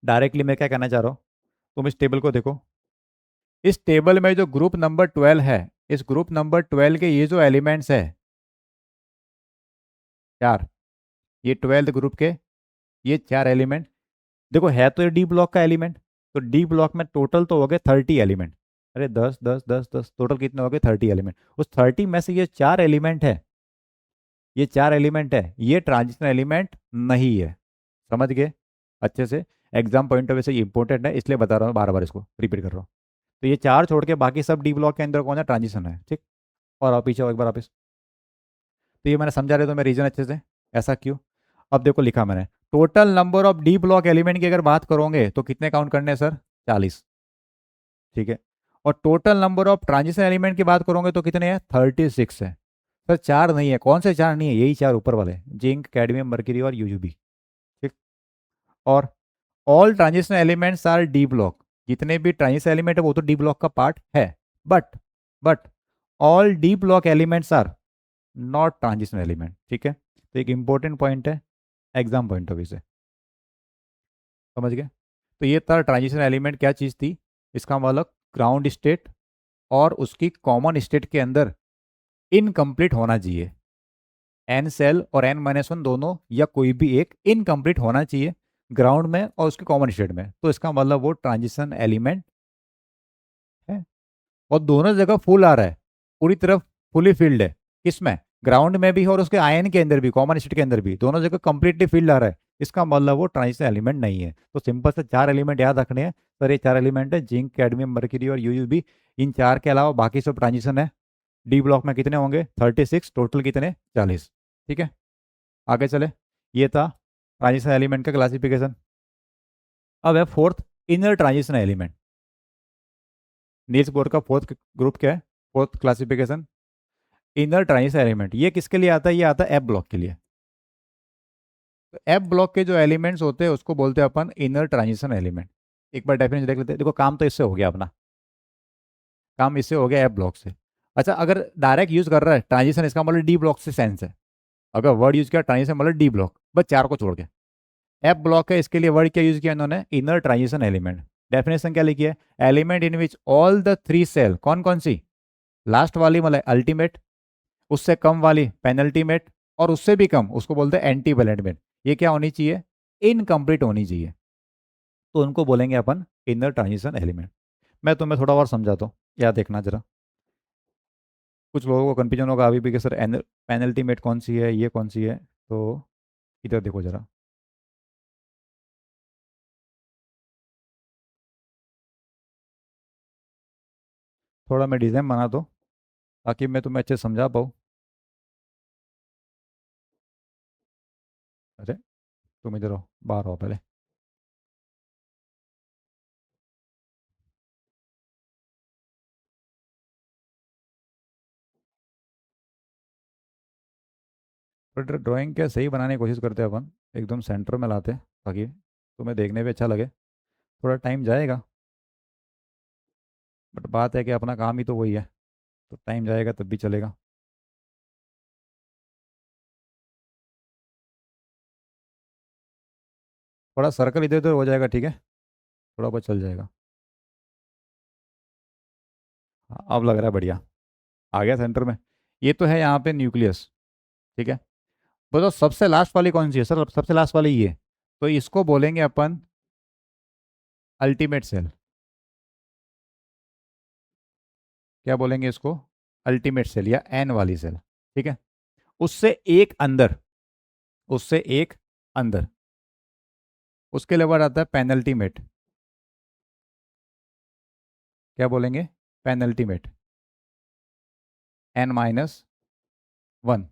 डायरेक्टली मैं क्या कहना चाह रहा हूँ, तुम इस टेबल को देखो, इस टेबल में जो ग्रुप नंबर 12 है, इस ग्रुप नंबर 12 के ये जो एलिमेंट्स है 4, ये 12th ग्रुप के ये 4 एलिमेंट, देखो है तो ये डी ब्लॉक का एलिमेंट, तो डी ब्लॉक में टोटल तो हो गए 30 एलिमेंट, अरे 10 10 10 10, टोटल कितने हो गए 30 एलिमेंट। उस 30 में से ये 4 एलिमेंट है, ये 4 एलिमेंट है, ये ट्रांजिशन एलिमेंट नहीं है, समझ गए अच्छे से। एग्जाम पॉइंट ऑफ व्यू से ये इंपॉर्टेंट है, इसलिए बता रहा हूँ, बार बार इसको रिपीट कर रहा हूँ। तो ये 4 छोड़ के बाकी सब डी ब्लॉक के अंदर कौन है, ट्रांजिशन है, ठीक। और आप पीछे आओ एक बार वापस, तो ये मैंने समझा रहे तो मैं रीजन अच्छे से, ऐसा क्यों। अब देखो लिखा मैंने, total number of D block element की अगर बात करोगे तो कितने काउंट करने हैं सर, 40, ठीक है। और total number of transition element की बात करोगे तो कितने हैं, 36 है। सर चार नहीं है, कौन से चार नहीं है, यही चार ऊपर वाले, जिंक, कैडमियम, मर्क्यूरी और यूयूबी। ठीक। और all transition elements are D block, जितने भी ट्रांजिशन एलिमेंट है वो तो डी ब्लॉक का पार्ट है। But but all D block elements are not transition element. ठीक है, तो एक इंपॉर्टेंट पॉइंट है एग्जाम पॉइंट ऑफ व्यू से, समझ गए। तो ये था ट्रांजिशन एलिमेंट क्या चीज़ थी, इसका मतलब ग्राउंड स्टेट और उसकी कॉमन स्टेट के अंदर इनकम्प्लीट होना चाहिए। एन सेल और एन माइनस वन दोनों या कोई भी एक इनकम्प्लीट होना चाहिए ग्राउंड में और उसके कॉमन स्टेट में, तो इसका मतलब वो ट्रांजिशन एलिमेंट है। और दोनों जगह फुल आ रहा है, पूरी तरफ फुली फील्ड है, किसमें, ग्राउंड में भी और उसके आयन के अंदर भी, कॉमन स्टेट के अंदर भी, दोनों जगह कंप्लीटली फील्ड आ रहा है, इसका मतलब वो ट्रांजिशन एलिमेंट नहीं है। तो सिंपल से चार एलिमेंट याद रखने हैं। सर ये चार एलिमेंट है, जिंक, कैडमियम, मर्क्यूरी और यूयूबी। इन चार के अलावा बाकी सब ट्रांजिशन है। डी ब्लॉक में कितने होंगे, 36, टोटल कितने, 40। ठीक है, आगे चले। ये था ट्रांजिशन एलिमेंट का क्लासिफिकेशन। अब है fourth, inner transition element. Niels Bohr का फोर्थ ग्रुप क्या है, fourth classification, inner transition element. ये किसके लिए आता है, ये आता है एफ ब्लॉक के लिए। तो एफ ब्लॉक के जो एलिमेंट्स होते हैं उसको बोलते हैं अपन इनर ट्रांजिशन एलिमेंट। एक बार डेफिनेशन देख लेते हैं। देखो काम तो इससे हो गया अपना, काम इससे हो गया एफ ब्लॉक से। अच्छा, अगर डायरेक्ट यूज कर रहा है ट्रांजिशन, इसका मतलब डी ब्लॉक से सेंस है। अगर वर्ड यूज किया ट्रांजिशन मतलब डी ब्लॉक, बस चार को छोड़ के। एफ ब्लॉक है, इसके लिए वर्ड क्या यूज किया इन्होंने, इनर ट्रांजिशन एलिमेंट। डेफिनेशन क्या लिखी है, element in which all the three shell, कौन कौन सी, लास्ट वाली मतलब अल्टीमेट, उससे कम वाली पेनल्टीमेट, और उससे भी कम उसको बोलते हैं एंटी पेनल्टीमेट, ये क्या होनी चाहिए, इनकम्प्लीट होनी चाहिए। तो उनको बोलेंगे अपन इनर ट्रांजिशन एलिमेंट। मैं तुम्हें थोड़ा और समझाता हूँ, याद देखना जरा। कुछ लोगों को कन्फ्यूजन होगा अभी भी कि सर पेनल्टीमेट कौन सी है, ये कौन सी है। तो इधर देखो जरा। थोड़ा मैं डिज़ाइन बना दो ताकि मैं तुम्हें अच्छे से समझा पाऊँ। अरे तुम इधर हो, बाहर हो पहले। पर ड्राइंग क्या सही बनाने की कोशिश करते हैं अपन, एकदम सेंटर में लाते हैं ताकि तुम्हें देखने में अच्छा लगे। थोड़ा टाइम जाएगा, बट बात है कि अपना काम ही तो वही है, तो टाइम जाएगा तब भी चलेगा। थोड़ा सर्कल इधर उधर हो जाएगा, ठीक है, थोड़ा बहुत चल जाएगा। हाँ, अब लग रहा है बढ़िया, आ गया सेंटर में। ये तो है यहाँ पे न्यूक्लियस। ठीक है, बताओ सबसे लास्ट वाली कौन सी है, सर सबसे लास्ट वाली ये, तो इसको बोलेंगे अपन अल्टीमेट सेल। क्या बोलेंगे इसको, अल्टीमेट सेल या एन वाली सेल। ठीक है, उससे एक अंदर, उससे एक अंदर, उसके लिए वर्ड आता है पेनल्टीमेट। क्या बोलेंगे, penultimate, n minus one.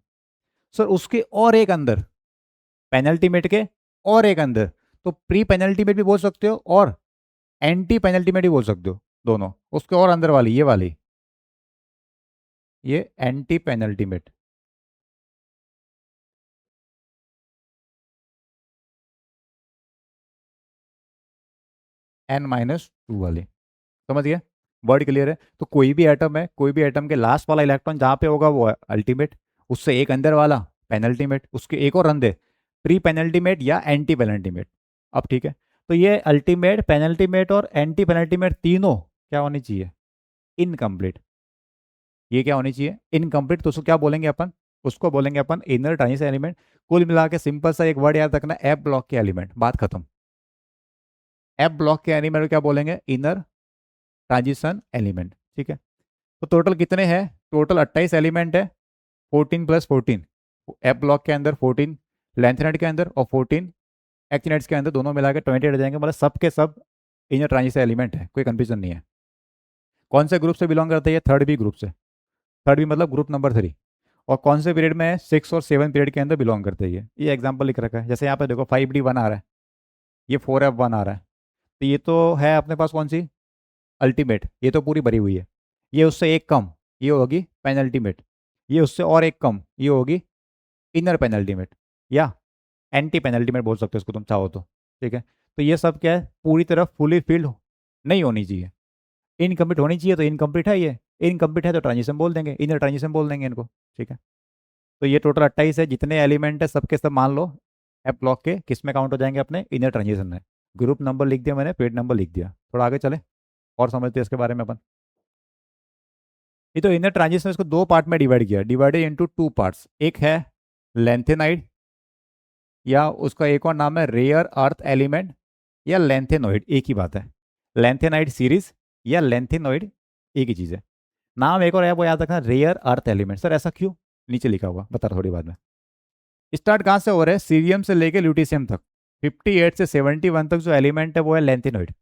Sir उसके और एक अंदर, पेनल्टीमेट के और एक अंदर, तो प्री पेनल्टीमेट भी बोल सकते हो और एंटी पेनल्टीमेट भी बोल सकते हो, दोनों। उसके और अंदर वाली ये वाली, ये antepenultimate, n minus two वाली। समझ गए, वर्ड क्लियर है। तो कोई भी एटम है, कोई भी एटम के लास्ट वाला इलेक्ट्रॉन जहाँ पे होगा वो अल्टीमेट, उससे एक अंदर वाला पेनल्टीमेट, उसके एक और अंदर प्री पेनल्टीमेट या एंटी पेनल्टीमेट। अब ठीक है, तो ये अल्टीमेट, पेनल्टीमेट और एंटी पेनल्टीमेट तीनों क्या होनी चाहिए, इनकम्प्लीट। ये क्या होनी चाहिए, इनकम्प्लीट। तो उसको क्या बोलेंगे अपन, उसको बोलेंगे अपन इनर ट्रांजिशन एलिमेंट। कुल मिला के सिंपल सा एक वर्ड याद रखना, एफ ब्लॉक के एलिमेंट, बात खत्म। एफ ब्लॉक के एलिमेंट को क्या बोलेंगे, इनर ट्रांजिशन एलिमेंट। ठीक है, तो टोटल कितने हैं, टोटल 28 एलिमेंट है, 14 प्लस 14। एफ ब्लॉक के अंदर 14 लेंथनेट के अंदर और 14 एक्टिनेट्स के अंदर, दोनों मिला के 28 हो जाएंगे। मतलब सब के सब इनर ट्रांजिशन एलिमेंट है, कोई कंफ्यूजन नहीं है। कौन से ग्रुप से बिलोंग करते हैं, थर्ड बी ग्रुप से। थर्ड बी मतलब ग्रुप नंबर 3। और कौन से पीरियड में है, 6 और 7 पीरियड के अंदर बिलोंग करते हैं। ये एग्जाम्पल लिख रखा है, जैसे यहाँ पे देखो 5D1 आ रहा है, ये 4F1 आ रहा है। तो ये तो है अपने पास कौन सी, अल्टीमेट, ये तो पूरी भरी हुई है। ये उससे एक कम, ये होगी पेनल्टीमेट। ये उससे और एक कम, ये होगी इनर पेनल्टीमेट, या एंटी पेनल्टीमेट बोल सकते हो इसको तुम चाहो तो। ठीक है, तो ये सब क्या है, पूरी तरह फुली फिल्ड नहीं होनी चाहिए। इनकम्प्लीट होनी चाहिए तो इनकम्प्लीट है, ये इनकम्प्लीट है तो ट्रांजिशन बोल देंगे, इनर ट्रांजिशन बोल देंगे इनको। ठीक है, तो ये टोटल 28 है, जितने एलिमेंट है सबके सब मान लो एप ब्लॉक के किस में काउंट हो जाएंगे, अपने इनर ट्रांजिशन में। ग्रुप नंबर लिख दिया मैंने, पेज नंबर लिख दिया। थोड़ा आगे चले और समझते हैं इसके बारे में अपन। ये तो इनर ट्रांजिशन इसको दो पार्ट में डिवाइड किया, डिवाइडेड इनटू टू पार्ट्स। एक है लेंथेनाइड, या उसका एक और नाम है रेयर अर्थ एलिमेंट, या लेंथेनॉइड, एक ही बात है। लेंथेनाइड सीरीज या लेंथेनॉइड एक ही चीज़ है। नाम एक और है, वो याद रखना, रेयर अर्थ एलिमेंट। सर ऐसा क्यों, नीचे लिखा हुआ, बता थोड़ी बाद में। स्टार्ट कहाँ से हो रहा है, सीरियम से लेके ल्यूटीशियम तक। 58 से 71 तक जो एलिमेंट है वो है लेंथेनॉइड।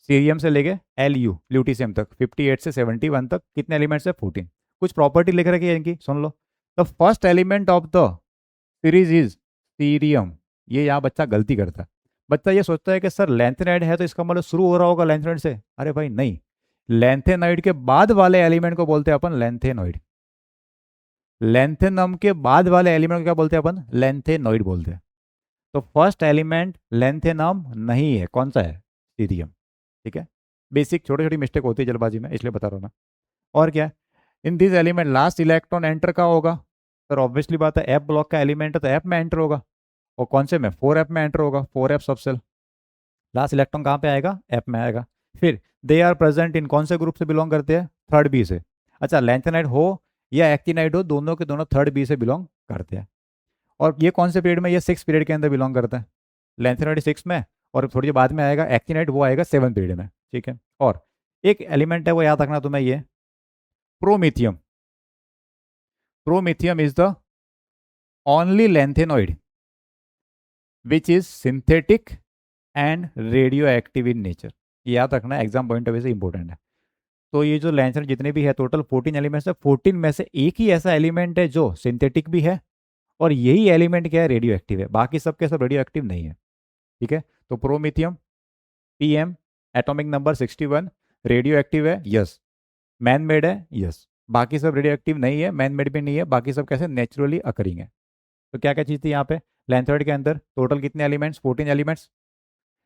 सीरियम से लेके LU ल्यूटीशियम तक 58 से 71 तक कितने एलिमेंट्स है, 14। कुछ प्रॉपर्टी लिख रखी है इनकी, सुन लो। The first element of the series is cerium. ये यहाँ बच्चा गलती करता है। बच्चा ये सोचता है कि सर लेंथेनाइड है तो इसका मतलब शुरू हो रहा होगा लेंथेनाइड से। अरे भाई नहीं, लेंथेनाइड के बाद वाले एलिमेंट को बोलते हैं अपन लेंथेनॉइड। लेंथेनम के बाद वाले एलिमेंट को क्या बोलते हैं अपन, लेंथेनॉइड बोलते हैं। तो फर्स्ट एलिमेंट लेंथेनम नहीं है, कौन सा है, सीरियम। ठीक है, बेसिक छोटी छोटी मिस्टेक होती है जल्दबाजी में, इसलिए बता रहा हूँ मैं। और क्या, in this element last electron enter का होगा। सर ऑब्वियसली बात है, एफ ब्लॉक का एलिमेंट है तो एफ में एंटर होगा। और कौन से में, 4F में एंटर होगा, 4F सबसेल। लास्ट इलेक्ट्रॉन कहाँ पे आएगा, एफ में आएगा। फिर दे आर प्रेजेंट इन कौन से ग्रुप से बिलोंग करते हैं, थर्ड बी से। अच्छा, लेंथेनाइड हो या एक्टिनाइड हो, दोनों के दोनों थर्ड बी से बिलोंग करते हैं। और ये कौन से पीरियड में, ये 6 पीरियड के अंदर बिलोंग करता है। लेंथेनाइड 6 में, और थोड़ी देर बाद में आएगा एक्टिनाइड, वो आएगा 7 पीरियड में। ठीक है, और एक एलिमेंट है वो याद रखना तुम्हें, ये promethium. Promethium is the only lanthanoid which is synthetic and radio active in nature. याद रखना, एग्जाम पॉइंट ऑफ व्यू से इंपॉर्टेंट है। तो ये जो लेंथेनॉइड जितने भी है, टोटल 14 एलिमेंट्स है, 14 में से एक ही ऐसा एलिमेंट है जो सिंथेटिक भी है, और यही एलिमेंट क्या है, रेडियो एक्टिव है। बाकी सबके सब रेडियो एक्टिव नहीं है। ठीक है, तो promethium PM, atomic number 61, radio active है, यस। मैन मेड है, यस। बाकी सब रेडियो एक्टिव नहीं है, मैन मेड भी नहीं है, बाकी सब कैसे, नेचुरली अकरिंग है। तो क्या क्या चीज़ थी यहाँ पे, लेंथेनॉइड के अंदर टोटल कितने एलिमेंट्स, 14 एलिमेंट्स।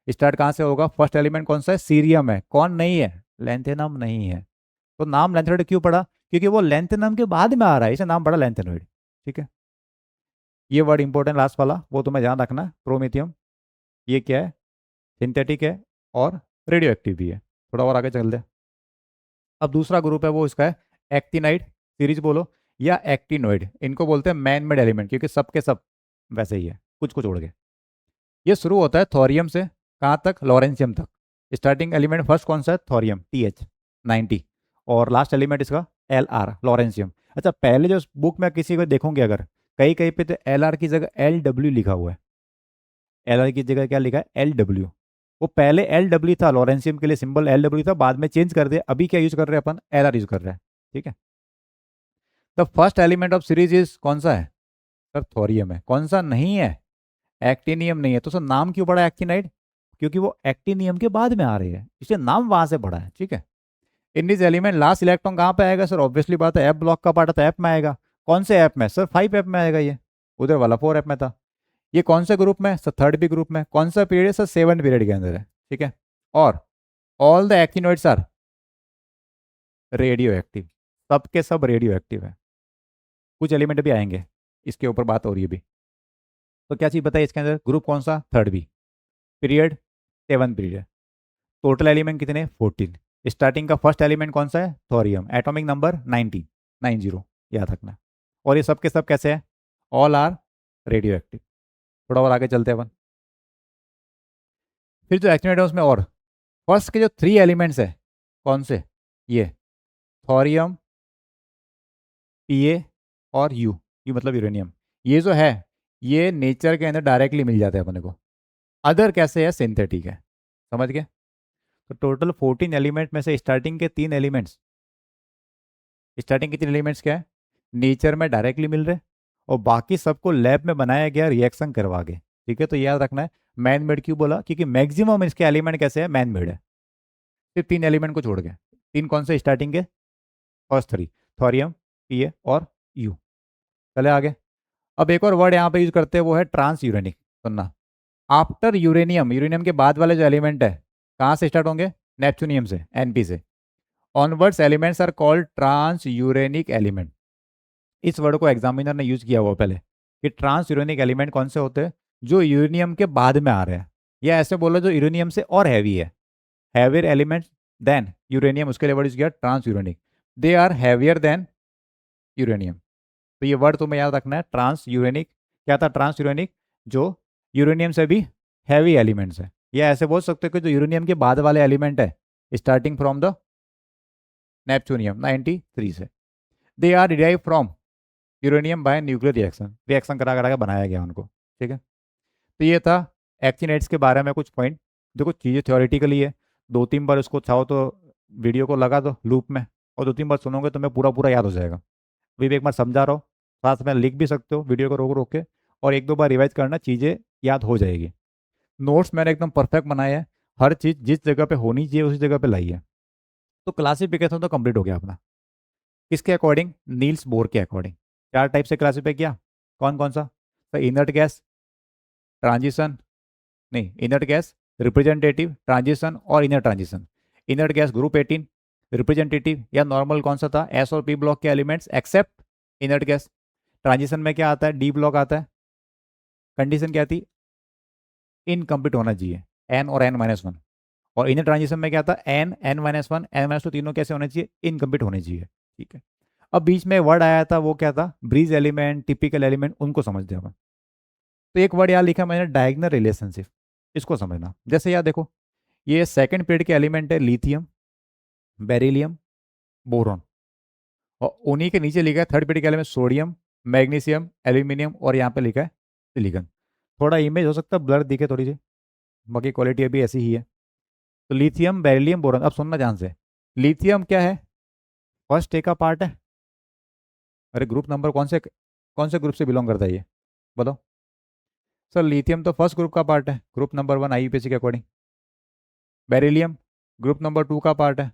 स्टार्ट कहाँ से होगा, फर्स्ट एलिमेंट कौन सा है, सीरियम है। कौन नहीं है, लेंथेनम नहीं है। तो नाम लेंथेनॉइड क्यों पड़ा, क्योंकि वो लेंथेनम के बाद में आ रहा है, इसे नाम पड़ा लेंथेनॉइड। ठीक है, ये वर्ड इंपॉर्टेंट लास्ट वाला, वो तुम्हें ध्यान रखना। प्रोमीथियम ये क्या है, सिंथेटिक है और रेडियो एक्टिव भी है। थोड़ा और आगे चल दे। अब दूसरा ग्रुप है वो इसका है एक्टिनाइड सीरीज बोलो, या एक्टिनोइड। इनको बोलते हैं मैन मेड एलिमेंट, क्योंकि सब के सब वैसे ही है, कुछ कुछ उड़ के। ये शुरू होता है थोरियम से, कहाँ तक, लॉरेंशियम तक। स्टार्टिंग एलिमेंट फर्स्ट कौन सा है, थोरियम TH90, और लास्ट एलिमेंट इसका LR, लॉरेंशियम। अच्छा, पहले जो बुक में किसी को देखोगे अगर, कहीं कहीं पे तो LR की जगह LW लिखा हुआ है। LR की जगह क्या लिखा है, LW। वो पहले LW था, लॉरेंशियम के लिए सिंबल LW था, बाद में चेंज कर दिया। अभी क्या यूज कर रहे हैं अपन, LR यूज कर रहे हैं। ठीक है, the first element of series is कौन सा है, सर थोरियम है। कौन सा नहीं है, एक्टिनियम नहीं है। तो सर नाम क्यों पड़ा एक्टिनाइड, क्योंकि वो एक्टिनियम के बाद में आ रही है, इसलिए नाम वहां से पड़ा है। ठीक है, in this element last electron कहाँ पे आएगा, सर ऑब्वियसली बात है, एफ ब्लॉक का पार्ट है तो एफ में आएगा। कौन से एफ में, सर 5F में आएगा। ये उधर वाला 4F में था। ये कौन से ग्रुप में, सर थर्ड बी ग्रुप में। कौन सा पीरियड है, सर 7 पीरियड के अंदर है। ठीक है, और all the actinoids are radioactive, सब के सब रेडियो एक्टिव है। कुछ एलिमेंट भी आएंगे, इसके ऊपर बात हो रही है भी। तो क्या चीज़ बताइए इसके अंदर, ग्रुप कौन सा, third B, period 7 period. Total element कितने, 14। स्टार्टिंग का फर्स्ट एलिमेंट कौन सा है, थोरियम, एटॉमिक नंबर 90, याद रखना। और ये सब के सब कैसे है, ऑल आर रेडियो एक्टिव। थोड़ा और आगे चलते हैं अपन। फिर जो एक्टिनेटर्स में और फर्स्ट के जो 3 एलिमेंट्स है, कौन से, ये थोरियम, Pa और यू मतलब यूरेनियम। ये जो है, ये नेचर के अंदर डायरेक्टली मिल जाते हैं अपने को। अदर कैसे है, सिंथेटिक है। समझ गए। तो टोटल 14 एलिमेंट में से स्टार्टिंग के 3 एलिमेंट्स, स्टार्टिंग के 3 एलिमेंट्स क्या है, नेचर में डायरेक्टली मिल रहे, और बाकी सबको लैब में बनाया गया रिएक्शन करवा के। ठीक है, तो याद रखना है। मैन मेड क्यों बोला, क्योंकि मैक्सिमम इसके एलिमेंट कैसे है, मैन मेड है। सिर्फ 3 एलिमेंट को छोड़ के। 3 कौन से स्टार्टिंग के? फर्स्ट 3, थोरियम, पीए और यू। चले आगे। अब एक और वर्ड यहाँ पे यूज करते हैं, वो है ट्रांस यूरेनिक। सुनना, आफ्टर यूरेनियम, यूरेनियम के बाद वाले जो एलिमेंट है कहाँ से स्टार्ट होंगे? नेपच्यूनियम से, एनपी से। Onwards elements are called transuranic element. इस वर्ड को एग्जामिनर ने यूज किया हुआ पहले कि ट्रांस यूरेनिक एलिमेंट कौन से होते हैं? जो यूरेनियम के बाद में आ रहे हैं, या ऐसे बोलो जो यूरेनियम से और हैवी है, हैवियर एलिमेंट्स देन यूरेनियम, उसके लिए वर्ड यूज किया transuranic. They are heavier than uranium. तो ये वर्ड तुम्हें याद रखना है, ट्रांस यूरेनिक। क्या था ट्रांस यूरेनिक? जो यूरेनियम से भी हैवी एलिमेंट्स है, या ऐसे बोल सकते हो कि जो यूरेनियम के बाद वाले एलिमेंट है स्टार्टिंग फ्रॉम द नेपच्यूनियम 93 से। They are derive from uranium by nuclear reaction, reaction करा करा के बनाया गया उनको। ठीक है, तो ये था एक्टिनेट्स के बारे में कुछ पॉइंट। देखो चीज़ें थ्योरेटिकली है, 2-3 बार उसको चाहो तो वीडियो को लगा दो लूप में, और 2-3 बार सुनोगे तो मैं पूरा पूरा याद हो जाएगा। अभी भी एक बार समझा रहा हूँ, साथ में लिख भी सकते हो वीडियो को रोक रोक के, और 1-2 बार रिवाइज करना, चीज़ें याद हो जाएगी। नोट्स मैंने एकदम परफेक्ट बनाए हैं, हर चीज़ जिस जगह पे होनी चाहिए उसी जगह पे लाई है। तो क्लासिफिकेशन तो कंप्लीट हो गया अपना। किसके अकॉर्डिंग? नील्स बोर के अकॉर्डिंग। 4 टाइप से क्लासीफाई किया। कौन कौन सा? तो इनर्ट गैस, ट्रांजिशन, नहीं इनर्ट गैस, रिप्रेजेंटेटिव, ट्रांजिशन और inner transition. Inert gas group 18, representative या नॉर्मल कौन सा था? एस और पी ब्लॉक के elements except inert gas. Transition में क्या आता है? डी ब्लॉक आता है। कंडीशन क्या थी? इनकम्प्लीट होना चाहिए, एन और n-1। और इनर ट्रांजिशन में क्या था? एन, n-1, n-2 तीनों कैसे होने चाहिए? इनकम्प्लीट होने चाहिए। ठीक है, अब बीच में वर्ड आया था, वो क्या था? ब्रीज एलिमेंट, टिपिकल एलिमेंट, उनको समझते हैं अपन। तो एक वर्ड यहाँ लिखा मैंने, डायगनल रिलेशनशिप। इसको समझना, जैसे यार देखो, ये सेकंड पीरियड के एलिमेंट है लिथियम, बेरिलियम, बोरॉन, और उन्हीं के नीचे लिखा है थर्ड पीरियड के एलिमेंट सोडियम, मैग्नीशियम, एल्यूमिनियम, और यहाँ पे लिखा है सिलिकॉन। थोड़ा इमेज हो सकता है ब्लर दिखे थोड़ी सी, बाकी क्वालिटी अभी ऐसी ही है। तो लिथियम, बेरिलियम, बोरॉन। अब सुनना ध्यान से, लिथियम क्या है? फर्स्ट ए का पार्ट है। अरे ग्रुप नंबर कौन से ग्रुप से बिलोंग करता है ये बताओ? सर लिथियम तो फर्स्ट ग्रुप का पार्ट है, ग्रुप नंबर 1 आईयूपीएसी के अकॉर्डिंग। बेरिलियम ग्रुप नंबर 2 का पार्ट है।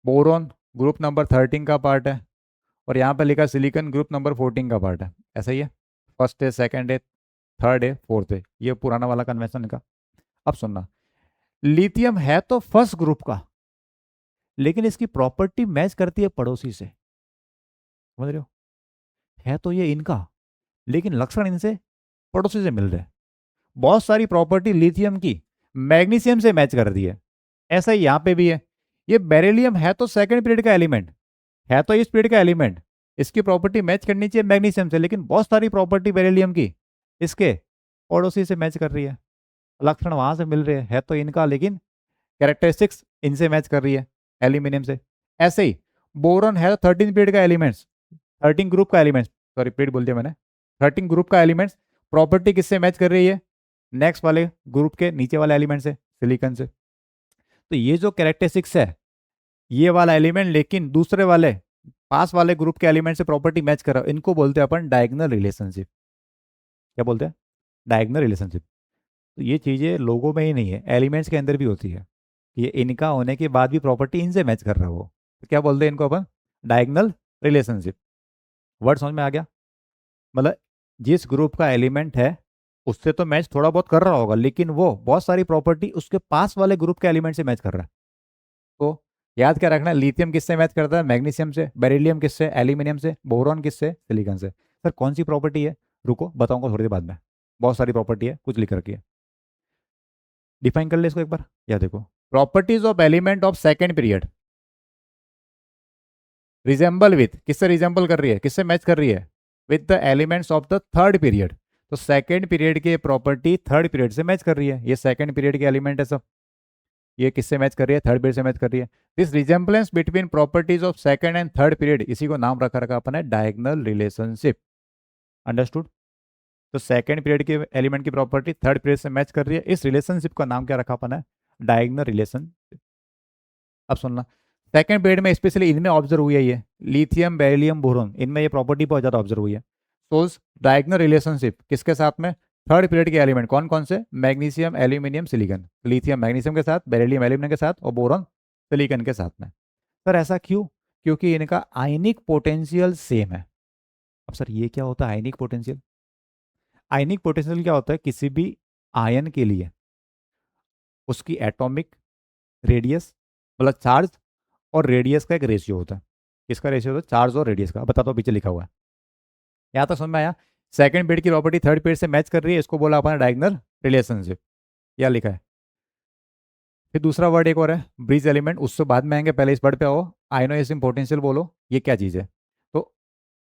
बोरॉन ग्रुप नंबर 13 का पार्ट है। और यहाँ पे लिखा सिलिकॉन ग्रुप नंबर 14 का पार्ट है। ऐसा ही है, फर्स्ट है, सेकंड है, थर्ड है, फोर्थ है, ये पुराना वाला कन्वेंशन का। अब सुनना, लिथियम है तो फर्स्ट ग्रुप का, लेकिन इसकी प्रॉपर्टी मैच करती है पड़ोसी से। समझ रहे हो? है तो ये इनका, लेकिन लक्षण इनसे पड़ोसी से मिल रहे हैं। बहुत सारी प्रॉपर्टी लिथियम की मैग्नीशियम से मैच कर दी है। ऐसा ही यहाँ पे भी है। ये बेरिलियम है तो सेकंड पीरियड का एलिमेंट, है तो इस पीरियड का एलिमेंट, इसकी प्रॉपर्टी मैच करनी चाहिए मैग्नीशियम से, लेकिन बहुत सारी प्रॉपर्टी बेरिलियम की इसके पड़ोसी से मैच कर रही है। लक्षण वहां से मिल रहे हैं, है तो इनका, लेकिन कैरेक्टरिस्टिक्स इनसे मैच कर रही है, एल्यूमिनियम से। ऐसे ही बोरॉन है तो 13 पीरियड का एलिमेंट्स, 13 ग्रुप का एलिमेंट्स, सॉरी पीरियड बोल दिया मैंने, 13 ग्रुप का एलिमेंट्स, प्रॉपर्टी किससे मैच कर रही है? नेक्स्ट वाले ग्रुप के नीचे वाले एलिमेंट से, सिलिकॉन से। तो ये जो कैरेक्टरिस्टिक्स है, ये वाला एलिमेंट लेकिन दूसरे वाले पास वाले ग्रुप के एलिमेंट से प्रॉपर्टी मैच कर रहा है, इनको बोलते हैं अपन डायगोनल रिलेशनशिप। क्या बोलते हैं? Diagonal relationship. तो ये चीज़ें लोगों में ही नहीं है, एलिमेंट्स के अंदर भी होती है। ये इनका होने के बाद भी प्रॉपर्टी इनसे मैच कर रहा है वो, तो क्या बोलते हैं इनको अपन? Diagonal relationship. वर्ड समझ में आ गया? मतलब जिस ग्रुप का एलिमेंट है उससे तो मैच थोड़ा बहुत कर रहा होगा, लेकिन वो बहुत सारी प्रॉपर्टी उसके पास वाले ग्रुप के एलिमेंट से मैच कर रहा है। तो याद क्या रखना है, लिथियम किससे मैच करता है? मैग्नीशियम से। बेरिलियम किससे? एल्यूमिनियम से। बोरॉन किससे? सिलिकॉन से। सर कौन सी प्रॉपर्टी है? रुको बताऊंगा थोड़ी देर बाद में, बहुत सारी प्रॉपर्टी है, कुछ लिख रखी है। डिफाइन कर ले इसको एक बार, या देखो, properties of element of second period resemble with, किससे रिजेंबल कर रही है, किससे मैच कर रही है? With the elements of the third period. तो सेकेंड पीरियड की प्रॉपर्टी थर्ड पीरियड से मैच कर रही है, ये सेकेंड पीरियड के एलिमेंट है सब। ये किससे मैच कर रही है? थर्ड पीरियड से मैच कर रही है। This resemblance between properties of second and third period, इसी को नाम रखा रखा अपन है डायगोनल रिलेशनशिप। अंडरस्टूड? तो सेकंड पीरियड के एलिमेंट की प्रॉपर्टी थर्ड पीरियड से मैच कर रही है, इस रिलेशनशिप का नाम क्या रखा अपन है? Diagonal relationship. अब सुनना, सेकंड पीरियड में स्पेशली इनमें ऑब्जर्व हुई है, ये लिथियम, बेरिलियम, बोरॉन, इनमें ये प्रॉपर्टी बहुत ज़्यादा ऑब्जर्व हुई है। सोल्स डायगोनल रिलेशनशिप किसके साथ में? थर्ड पीरियड के एलिमेंट कौन कौन से? Magnesium, aluminium, silicon. Lithium magnesium के साथ, बेरिलियम एल्यूमिनियम के साथ, और बोरॉन सिलिकॉन के साथ में। सर ऐसा क्यों? क्योंकि इनका आयनिक पोटेंशियल सेम है। अब सर ये क्या होता है आयनिक पोटेंशियल? आयनिक पोटेंशियल क्या होता है? किसी भी आयन के लिए उसकी एटॉमिक रेडियस, मतलब चार्ज और रेडियस का एक रेशियो होता है। किसका रेशियो होता है? चार्ज और रेडियस का। बताता हूँ, पीछे लिखा हुआ है। यहाँ तक समझ में आया? सेकंड पीरियड की प्रॉपर्टी थर्ड पीरियड से मैच कर रही है, इसको बोला अपना डायगोनल रिलेशनशिप। क्या लिखा है? फिर दूसरा वर्ड एक और है, ब्रिज एलिमेंट, उससे बाद में आएंगे, पहले इस वर्ड पे आओ। आयनोइज्म पोटेंशियल बोलो, ये क्या चीज़ है? तो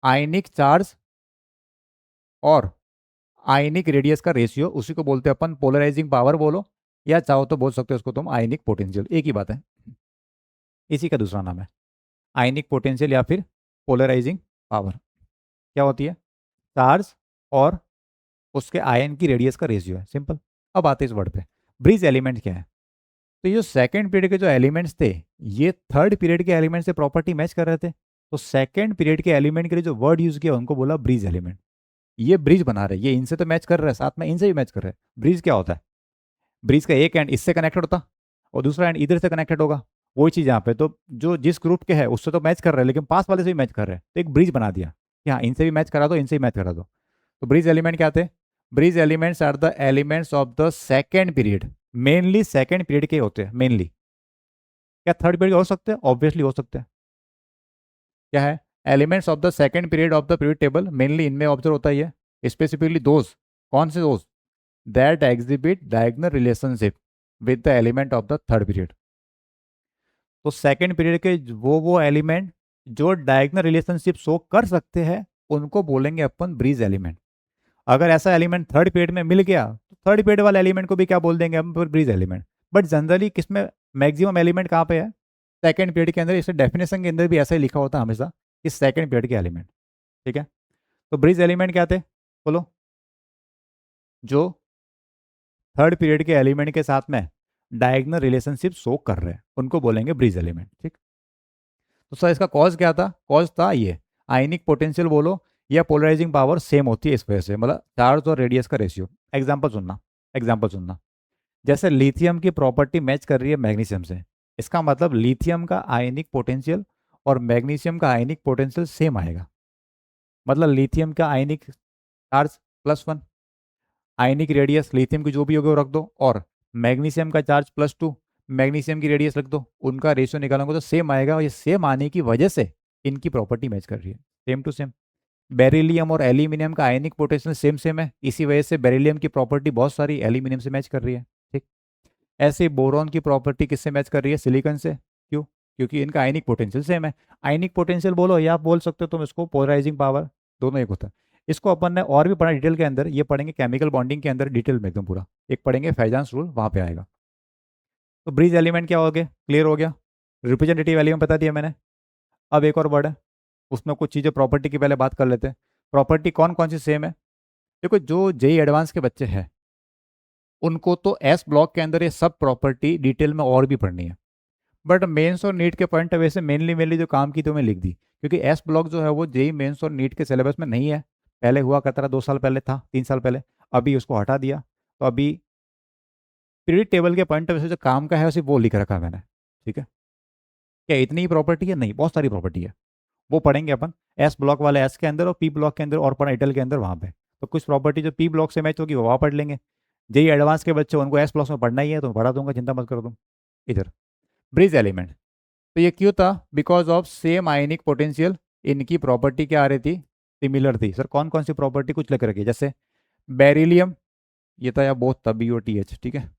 आयनिक चार्ज और आयनिक रेडियस का रेशियो, उसी को बोलते हैं अपन पोलराइजिंग पावर बोलो, या चाहो तो बोल सकते हो उसको तुम आयनिक पोटेंशियल, एक ही बात है। इसी का दूसरा नाम है आयनिक पोटेंशियल या फिर पोलराइजिंग पावर। क्या होती है? चार्ज और उसके आयन की रेडियस का रेशियो है, सिंपल। अब आते हैं इस वर्ड पे, ब्रिज एलिमेंट क्या है? तो ये सेकंड पीरियड के जो एलिमेंट्स थे, ये थर्ड पीरियड के एलिमेंट से प्रॉपर्टी मैच कर रहे थे। तो सेकंड पीरियड के एलिमेंट के लिए जो वर्ड यूज किया उनको बोला ब्रिज एलिमेंट। ये ब्रिज बना रहे, ये इनसे तो मैच कर रहा है, साथ में इनसे भी मैच कर रहे हैं। ब्रिज क्या होता है? ब्रिज का एक एंड इससे कनेक्टेड होता और दूसरा एंड इधर से कनेक्टेड होगा। वही चीज़ यहाँ पे, तो जो जिस ग्रुप के है उससे तो मैच कर रहे हैं, लेकिन पास वाले से भी मैच कर रहे हैं, तो एक ब्रिज बना दिया कि हाँ इनसे भी मैच करा दो, इनसे भी मैच करा दो। तो ब्रिज एलिमेंट क्या थे? Bridge elements are the elements of the second period. Mainly second period के होते हैं मेनली। क्या थर्ड पीरियड हो सकते हैं? ऑब्वियसली हो सकते हैं। क्या है? Elements of the second period of the period table, mainly इनमें ऑब्जर्व होता ही है। स्पेसिफिकली दोज, कौन से those? That exhibit diagonal relationship with the element of the third period. तो सेकेंड पीरियड के वो एलिमेंट जो डायगोनल रिलेशनशिप शो कर सकते हैं, उनको बोलेंगे अपन ब्रिज एलिमेंट। अगर ऐसा एलिमेंट थर्ड पीरियड में मिल गया तो थर्ड पीरियड वाले एलिमेंट को भी क्या बोल देंगे हम? Bridge element. बट जनरली किसमें मैक्सिमम एलिमेंट कहाँ पे है? सेकेंड पीरियड के अंदर। इसे डेफिनेशन के अंदर भी ऐसा ही लिखा होता है हमेशा कि सेकेंड पीरियड के एलिमेंट। ठीक है, तो ब्रिज एलिमेंट क्या थे बोलो? जो थर्ड पीरियड के एलिमेंट के साथ में डायगोनल रिलेशनशिप शो कर रहे हैं, उनको बोलेंगे ब्रिज एलिमेंट। ठीक, तो सर इसका कॉज क्या था? कॉज था ये आयनिक पोटेंशियल बोलो या पोलराइजिंग पावर सेम होती है इस वजह से, मतलब चार्ज और रेडियस का रेशियो। एग्जाम्पल सुनना, एग्जाम्पल सुनना। जैसे लिथियम की प्रॉपर्टी मैच कर रही है मैग्नीशियम से, इसका मतलब लिथियम का आयनिक पोटेंशियल और मैग्नीशियम का आयनिक पोटेंशियल सेम आएगा। मतलब लिथियम का आयनिक चार्ज +1, आयनिक रेडियस लिथियम की जो भी होगी वो रख दो, और मैग्नीशियम का चार्ज +2, मैग्नीशियम की रेडियस रख दो, उनका रेशियो निकालोगे तो सेम आएगा। और ये सेम आने की वजह से इनकी प्रॉपर्टी मैच कर रही है, सेम टू सेम। बेरिलियम और एल्यूमिनियम का आयनिक पोटेंशियल सेम सेम है, इसी वजह से बेरिलियम की प्रॉपर्टी बहुत सारी एल्यूमिनियम से मैच कर रही है। ठीक, ऐसे ही बोरॉन की प्रॉपर्टी किससे मैच कर रही है? सिलिकॉन से। क्यों? क्योंकि इनका आयनिक पोटेंशियल सेम है। आयनिक पोटेंशियल बोलो या आप बोल सकते हो तुम इसको पोलराइजिंग पावर, दोनों एक होता है। इसको अपन ने और भी पढ़ा डिटेल के अंदर, ये पढ़ेंगे केमिकल बॉन्डिंग के अंदर डिटेल में एकदम पूरा, एक पढ़ेंगे फैजान्स रूल, वहाँ पे आएगा। तो ब्रिज एलिमेंट क्या हो गया? क्लियर हो गया। रिप्रेजेंटेटिव एलिमेंट बता दिया मैंने। अब एक और वर्ड है, उसमें कुछ चीज़ें प्रॉपर्टी की पहले बात कर लेते हैं। प्रॉपर्टी कौन कौन सी सेम है? देखो जो जेई एडवांस के बच्चे हैं उनको तो एस ब्लॉक के अंदर ये सब प्रॉपर्टी डिटेल में और भी पढ़नी है, बट मेंस और नीट के पॉइंट ऑफ व्यू से मेनली मेनली जो काम की तो मैं लिख दी, क्योंकि एस ब्लॉक जो है वो जेई मेंस और नीट के सिलेबस में नहीं है। पहले हुआ करता था, 2 साल पहले था, 3 साल पहले, अभी उसको हटा दिया। तो अभी पीरियड टेबल के पॉइंट ऑफ व्यू से जो काम का है सिर्फ वो लिख रखा है मैंने। ठीक है, क्या इतनी ही प्रॉपर्टी है? नहीं, बहुत सारी प्रॉपर्टी है, वो पढ़ेंगे अपन एस ब्लॉक वाले एस के अंदर और पी ब्लॉक के अंदर, और पढ़ा डिटेल के अंदर वहाँ पे। तो कुछ प्रॉपर्टी जो पी ब्लॉक से मैच होगी वो वहाँ पढ़ लेंगे। जेई एडवांस के बच्चे उनको एस ब्लॉक में पढ़ना ही है, तो मैं पढ़ा दूंगा, चिंता मत करो तुम। इधर ब्रिज एलिमेंट, तो ये क्यों था? Because of same ionic potential. इनकी प्रॉपर्टी क्या आ रही थी? सिमिलर थी। सर कौन कौन सी प्रॉपर्टी? कुछ लिख रखी है, जैसे बेरिलियम, ये था या बोथ था, BOTH। ठीक है,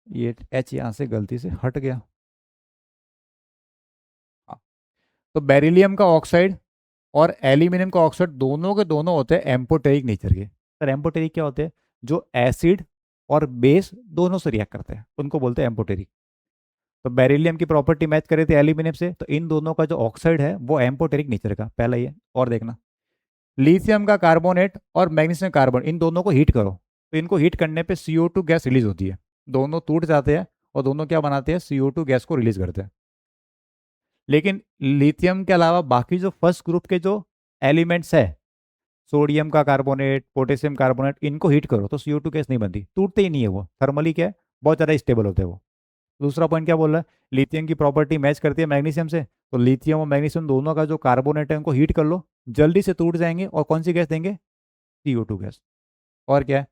ये H यहाँ से गलती से हट गया। हाँ, तो बेरिलियम का ऑक्साइड और एल्यूमिनियम का ऑक्साइड दोनों के दोनों होते हैं एम्पोटेरिक नेचर के। सर एम्पोटेरिक क्या होते हैं? जो एसिड और बेस दोनों से रिएक्ट करते हैं, उनको बोलते हैं एम्पोटेरिक। तो बेरिलियम की प्रॉपर्टी मैच कर रही थी एल्यूमिनियम से, तो इन दोनों का जो ऑक्साइड है वो एम्पोटेरिक नेचर का, पहला ये। और देखना, लिथियम का कार्बोनेट और मैग्नीशियम कार्बन, इन दोनों को हीट करो, तो इनको हीट करने पे CO2 गैस रिलीज होती है। दोनों टूट जाते हैं और दोनों क्या बनाते हैं? CO2 गैस को रिलीज करते हैं। लेकिन लिथियम के अलावा बाकी जो फर्स्ट ग्रुप के जो एलिमेंट्स है, सोडियम का कार्बोनेट, पोटेशियम कार्बोनेट, इनको हीट करो तो CO2 गैस नहीं बनती, टूटते ही नहीं है वो, थर्मली क्या है, बहुत ज़्यादा स्टेबल होते हैं वो। दूसरा पॉइंट क्या बोल रहा है, लिथियम की प्रॉपर्टी मैच करती है मैग्नीशियम से, तो लिथियम और मैग्नीशियम दोनों का जो कार्बोनेट है उनको हीट कर लो, जल्दी से टूट जाएंगे और कौन सी गैस देंगे, CO2 गैस। और क्या है,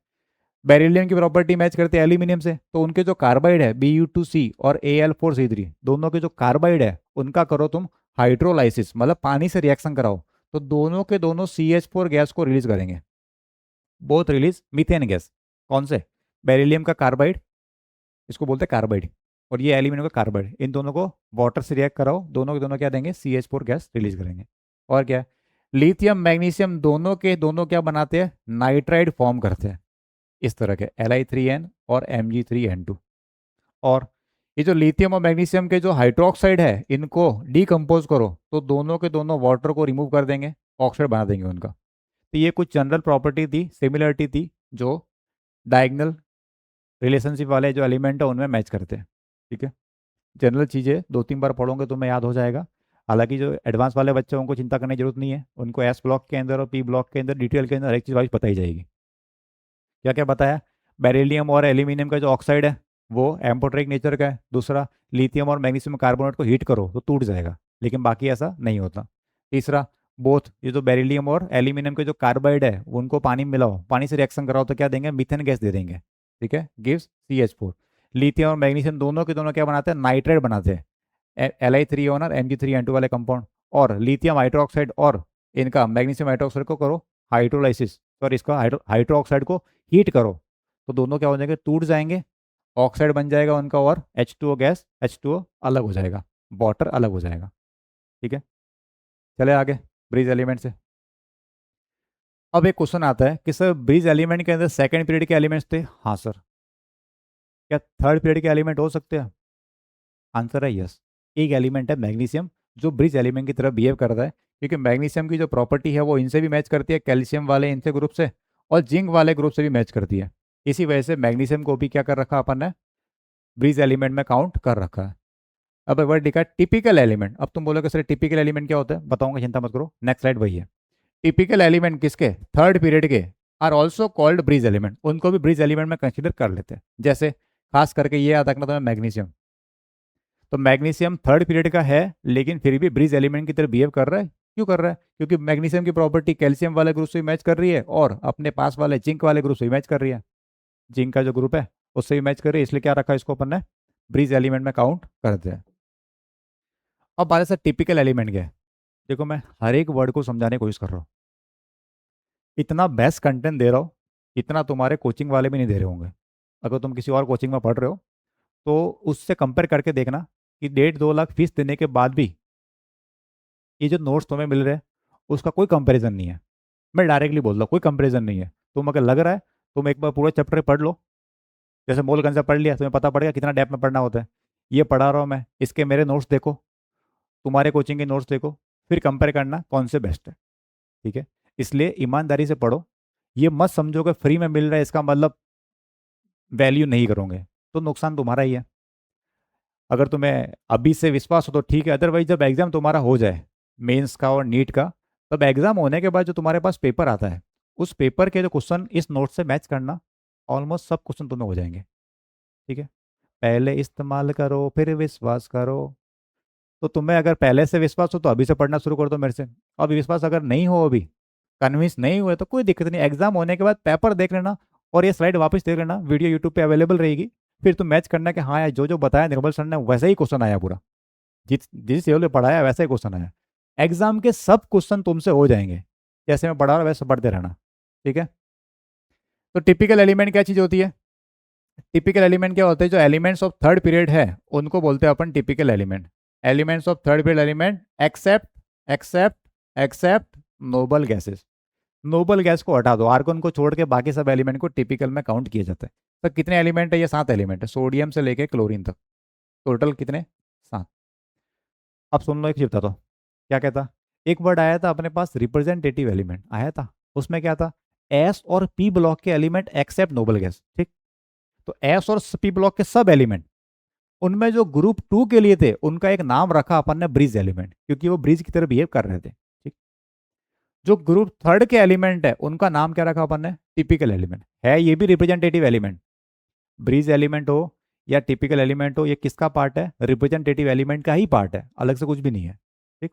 बेरिलियम की प्रॉपर्टी मैच करते हैं एल्यूमिनियम से, तो उनके जो कार्बाइड है Bu2C और Al4C3 दोनों के जो कार्बाइड है उनका करो तुम हाइड्रोलाइसिस, मतलब पानी से रिएक्शन कराओ, तो दोनों के दोनों CH4 गैस को रिलीज करेंगे, बोथ रिलीज मीथेन गैस। कौन से, बेरिलियम का कार्बाइड, इसको बोलते हैं कार्बाइड, और ये एल्यूमिनियम का कार्बाइड, इन दोनों को वाटर से रिएक्ट कराओ, दोनों के दोनों क्या देंगे, CH4 गैस रिलीज करेंगे। और क्या है, लिथियम मैग्नीशियम दोनों के दोनों क्या बनाते हैं, नाइट्राइड फॉर्म करते हैं, इस तरह के Li3n और Mg3n2। और ये जो लिथियम और मैग्नीशियम के जो हाइड्रोक्साइड है इनको डीकम्पोज करो तो दोनों के दोनों वाटर को रिमूव कर देंगे, ऑक्साइड बना देंगे उनका। तो ये कुछ जनरल प्रॉपर्टी थी, सिमिलरिटी थी, जो डायगनल रिलेशनशिप वाले जो एलिमेंट है उनमें मैच करते हैं। ठीक है, जनरल चीज़ें 2-3 बार पढ़ोगे तो मैं याद हो जाएगा। हालांकि जो एडवांस वाले बच्चे हैं उनको चिंता करने की जरूरत नहीं है, उनको एस ब्लॉक के अंदर और पी ब्लॉक के अंदर डिटेल के अंदर हर एक चीज़ वाइज बताई जाएगी। क्या क्या बताया, बेरिलियम और एल्यूमिनियम का जो ऑक्साइड है वो एम्पोट्रिक नेचर का है। दूसरा, लिथियम और मैग्नीशियम कार्बोनेट को हीट करो तो टूट जाएगा, लेकिन बाकी ऐसा नहीं होता। तीसरा, बोथ ये जो बेरिलियम और एल्यूमिनियम के जो कार्बाइड है उनको पानी में मिलाओ, पानी से रिएक्शन कराओ तो क्या देंगे, मीथेन गैस दे देंगे। ठीक है, गिव्स CH4। लिथियम और मैग्नीशियम दोनों के दोनों क्या बनाते हैं, नाइट्रेट बनाते हैं, Li3on और Mg3n2 वाले कंपाउंड। और लिथियम हाइड्रोक्साइड और इनका मैग्नीशियम हाइड्रोक्साइड को करो हाइड्रोलाइसिस, और इसका हाइड्रोक्साइड को हीट करो तो दोनों क्या हो जाएंगे, टूट जाएंगे, ऑक्साइड बन जाएगा उनका, और H2O गैस, H2O अलग हो जाएगा, वाटर अलग हो जाएगा। ठीक है, चले आगे ब्रिज एलिमेंट से। अब एक क्वेश्चन आता है कि सर ब्रिज एलिमेंट के अंदर सेकंड पीरियड के एलिमेंट्स थे, हाँ सर, क्या थर्ड पीरियड के एलिमेंट हो सकते हैं, आंसर है यस। एक एलिमेंट है मैग्नीशियम जो ब्रिज एलिमेंट की तरह बिहेव करता है, क्योंकि मैग्नीशियम की जो प्रॉपर्टी है वो इनसे भी मैच करती है, कैल्शियम वाले इनसे ग्रुप से, और जिंक वाले ग्रुप से भी मैच करती है। इसी वजह से मैग्नीशियम को भी क्या कर रखा अपन ने, ब्रिज एलिमेंट में काउंट कर रखा है। अब एक बार लिखा टिपिकल एलिमेंट, अब तुम बोलोगे सर टिपिकल एलिमेंट क्या होता है, बताऊंगा, चिंता मत करो, नेक्स्ट स्लाइड वही है। टिपिकल एलिमेंट किसके, थर्ड पीरियड के, are also called bridge element, उनको भी ब्रिज एलिमेंट में कंसिडर कर लेते हैं। जैसे खास करके ये याद रखना तुम्हें, मैग्नीशियम, तो मैग्नीशियम थर्ड पीरियड का है लेकिन फिर भी ब्रिज एलिमेंट की तरह बिहेव कर रहा है। क्यों कर रहा है, क्योंकि मैग्नीशियम की प्रॉपर्टी कैल्शियम वाले ग्रुप से भी मैच कर रही है और अपने पास वाले जिंक वाले ग्रुप से भी मैच कर रही है, जिंक का जो ग्रुप है उससे भी मैच कर रही है, इसलिए क्या रखा है इसको अपन ने ब्रिज एलिमेंट में काउंट करते हैं। अब बात है टिपिकल एलिमेंट क्या है। देखो मैं हर एक वर्ड को समझाने की कोशिश कर रहा हूँ, इतना बेस्ट कंटेंट दे रहा हूँ, इतना तुम्हारे कोचिंग वाले भी नहीं दे रहे होंगे। अगर तुम किसी और कोचिंग में पढ़ रहे हो तो उससे कंपेयर करके देखना कि 1.5-2 लाख फीस देने के बाद भी ये जो नोट्स तुम्हें मिल रहे हैं उसका कोई कंपैरिजन नहीं है। मैं डायरेक्टली बोल रहा हूँ, कोई कंपैरिजन नहीं है। तुम अगर लग रहा है तुम एक बार पूरा चैप्टर पढ़ लो, जैसे मूल कंसेप्ट पढ़ लिया, तुम्हें पता पड़ेगा कितना डेप्थ में पढ़ना होता है। ये पढ़ा रहा हूँ मैं, इसके मेरे नोट्स देखो, तुम्हारे कोचिंग के नोट्स देखो, फिर कंपेयर करना कौन से बेस्ट है। ठीक है, इसलिए ईमानदारी से पढ़ो, ये मत समझो कि फ्री में मिल रहा है इसका मतलब वैल्यू नहीं करोगे, तो नुकसान तुम्हारा ही है। अगर तुम्हें अभी से विश्वास हो तो ठीक है, अदरवाइज जब एग्जाम तुम्हारा हो जाए, मेंस का और नीट का, तब एग्जाम होने के बाद जो तुम्हारे पास पेपर आता है उस पेपर के जो क्वेश्चन इस नोट से मैच करना, ऑलमोस्ट सब क्वेश्चन तुम्हें हो जाएंगे। ठीक है, पहले इस्तेमाल करो फिर विश्वास करो। तो तुम्हें अगर पहले से विश्वास हो तो अभी से पढ़ना शुरू कर दो मेरे से, अभी विश्वास अगर नहीं हो, अभी कन्विंस नहीं हुए, तो कोई दिक्कत नहीं, एग्जाम होने के बाद पेपर देख लेना और ये स्लाइड वापस देख लेना, वीडियो यूट्यूब पे अवेलेबल रहेगी। फिर तुम मैच करना कि हाँ यार जो जो बताया निर्मल सर ने वैसा ही क्वेश्चन आया पूरा, जिस जिस लेवल पे पढ़ाया वैसा ही क्वेश्चन आया। एग्जाम के सब क्वेश्चन तुमसे हो जाएंगे, जैसे मैं पढ़ा रहा हूँ वैसे पढ़ते रहना। ठीक है, तो टिपिकल एलिमेंट क्या चीज़ होती है, टिपिकल एलिमेंट क्या होते हैं, जो एलिमेंट्स ऑफ थर्ड पीरियड है उनको बोलते हैं अपन typical element. Elements of third period element except except except noble gases, noble gas को हटा दो, आर्गन को छोड़ के बाकी सब एलिमेंट को टिपिकल में काउंट किए जाते हैं। तो कितने एलिमेंट है, ये 7 एलिमेंट है, सोडियम से लेके क्लोरीन तक, टोटल कितने, 7। अब सुन लो, एक चीज बता दो, क्या कहता, एक वर्ड आया था अपने पास रिप्रेजेंटेटिव एलिमेंट आया था, उसमें क्या था, एस और पी ब्लॉक के एलिमेंट एक्सेप्ट नोबल गैस। ठीक, तो एस और पी ब्लॉक के सब एलिमेंट, उनमें जो ग्रुप 2 के लिए थे उनका एक नाम रखा अपन ने ब्रिज एलिमेंट, क्योंकि वो ब्रिज की तरह बिहेव कर रहे थे। ठीक, जो ग्रुप थर्ड के एलिमेंट है उनका नाम क्या रखा अपन ने, टिपिकल एलिमेंट है। ये भी रिप्रेजेंटेटिव एलिमेंट, ब्रीज एलिमेंट हो या टिपिकल एलिमेंट हो, ये किसका पार्ट है, रिप्रेजेंटेटिव एलिमेंट का ही पार्ट है, अलग से कुछ भी नहीं है। ठीक,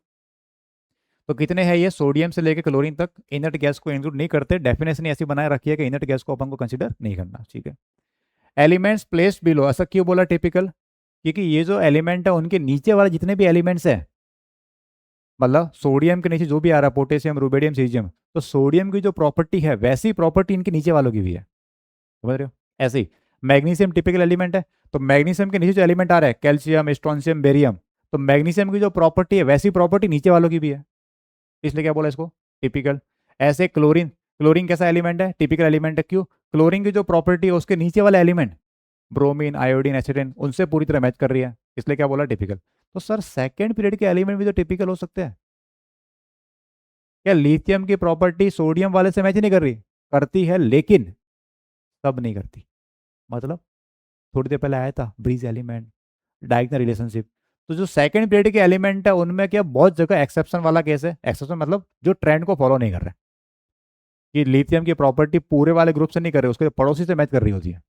तो कितने हैं ये, सोडियम से लेकर क्लोरीन तक इनर्ट गैस को इंक्लूड नहीं करते, डेफिनेशन ऐसी बनाए रखी है कि इनर्ट गैस को अपन को कंसिडर नहीं करना। ठीक है, एलिमेंट्स प्लेस्ड बिलो, ऐसा क्यों बोला टिपिकल, क्योंकि ये जो एलिमेंट है उनके नीचे वाले जितने भी एलिमेंट्स हैं, मतलब सोडियम के नीचे जो भी आ रहा है, पोटेशियम, रुबेडियम, सीजियम, तो सोडियम की जो प्रॉपर्टी है वैसी प्रॉपर्टी इनके नीचे वालों की भी है, समझ रहे हो। ऐसे ही मैग्नीशियम टिपिकल एलिमेंट है, तो मैग्नीशियम के नीचे जो एलिमेंट आ रहा है, कैल्शियम, स्ट्रोंशियम, बेरियम, तो मैग्नीशियम की जो प्रॉपर्टी है वैसी प्रॉपर्टी नीचे वालों की भी है, इसलिए क्या बोला इसको, टिपिकल। ऐसे क्लोरीन, क्लोरीन कैसा एलिमेंट है, टिपिकल एलिमेंट है, क्यों, क्लोरीन की जो प्रॉपर्टी है उसके नीचे वाला एलिमेंट, ब्रोमीन, आयोडीन, एसिडिन, उनसे पूरी तरह मैच कर रही है, इसलिए क्या बोला, टिपिकल। तो सर सेकंड पीरियड के एलिमेंट भी तो टिपिकल हो सकते हैं क्या, लिथियम की प्रॉपर्टी सोडियम वाले से मैच नहीं कर रही, करती है लेकिन सब नहीं करती, मतलब थोड़ी देर पहले आया था ब्रीज एलिमेंट, डायगोनल रिलेशनशिप, तो जो सेकंड पीरियड के एलिमेंट है उनमें क्या बहुत जगह एक्सेप्शन वाला केस है, एक्सेप्शन मतलब जो ट्रेंड को फॉलो नहीं कर रहे, कि लिथियम की प्रॉपर्टी पूरे वाले ग्रुप से नहीं कर रहे, उसके पड़ोसी से मैच कर रही होती है।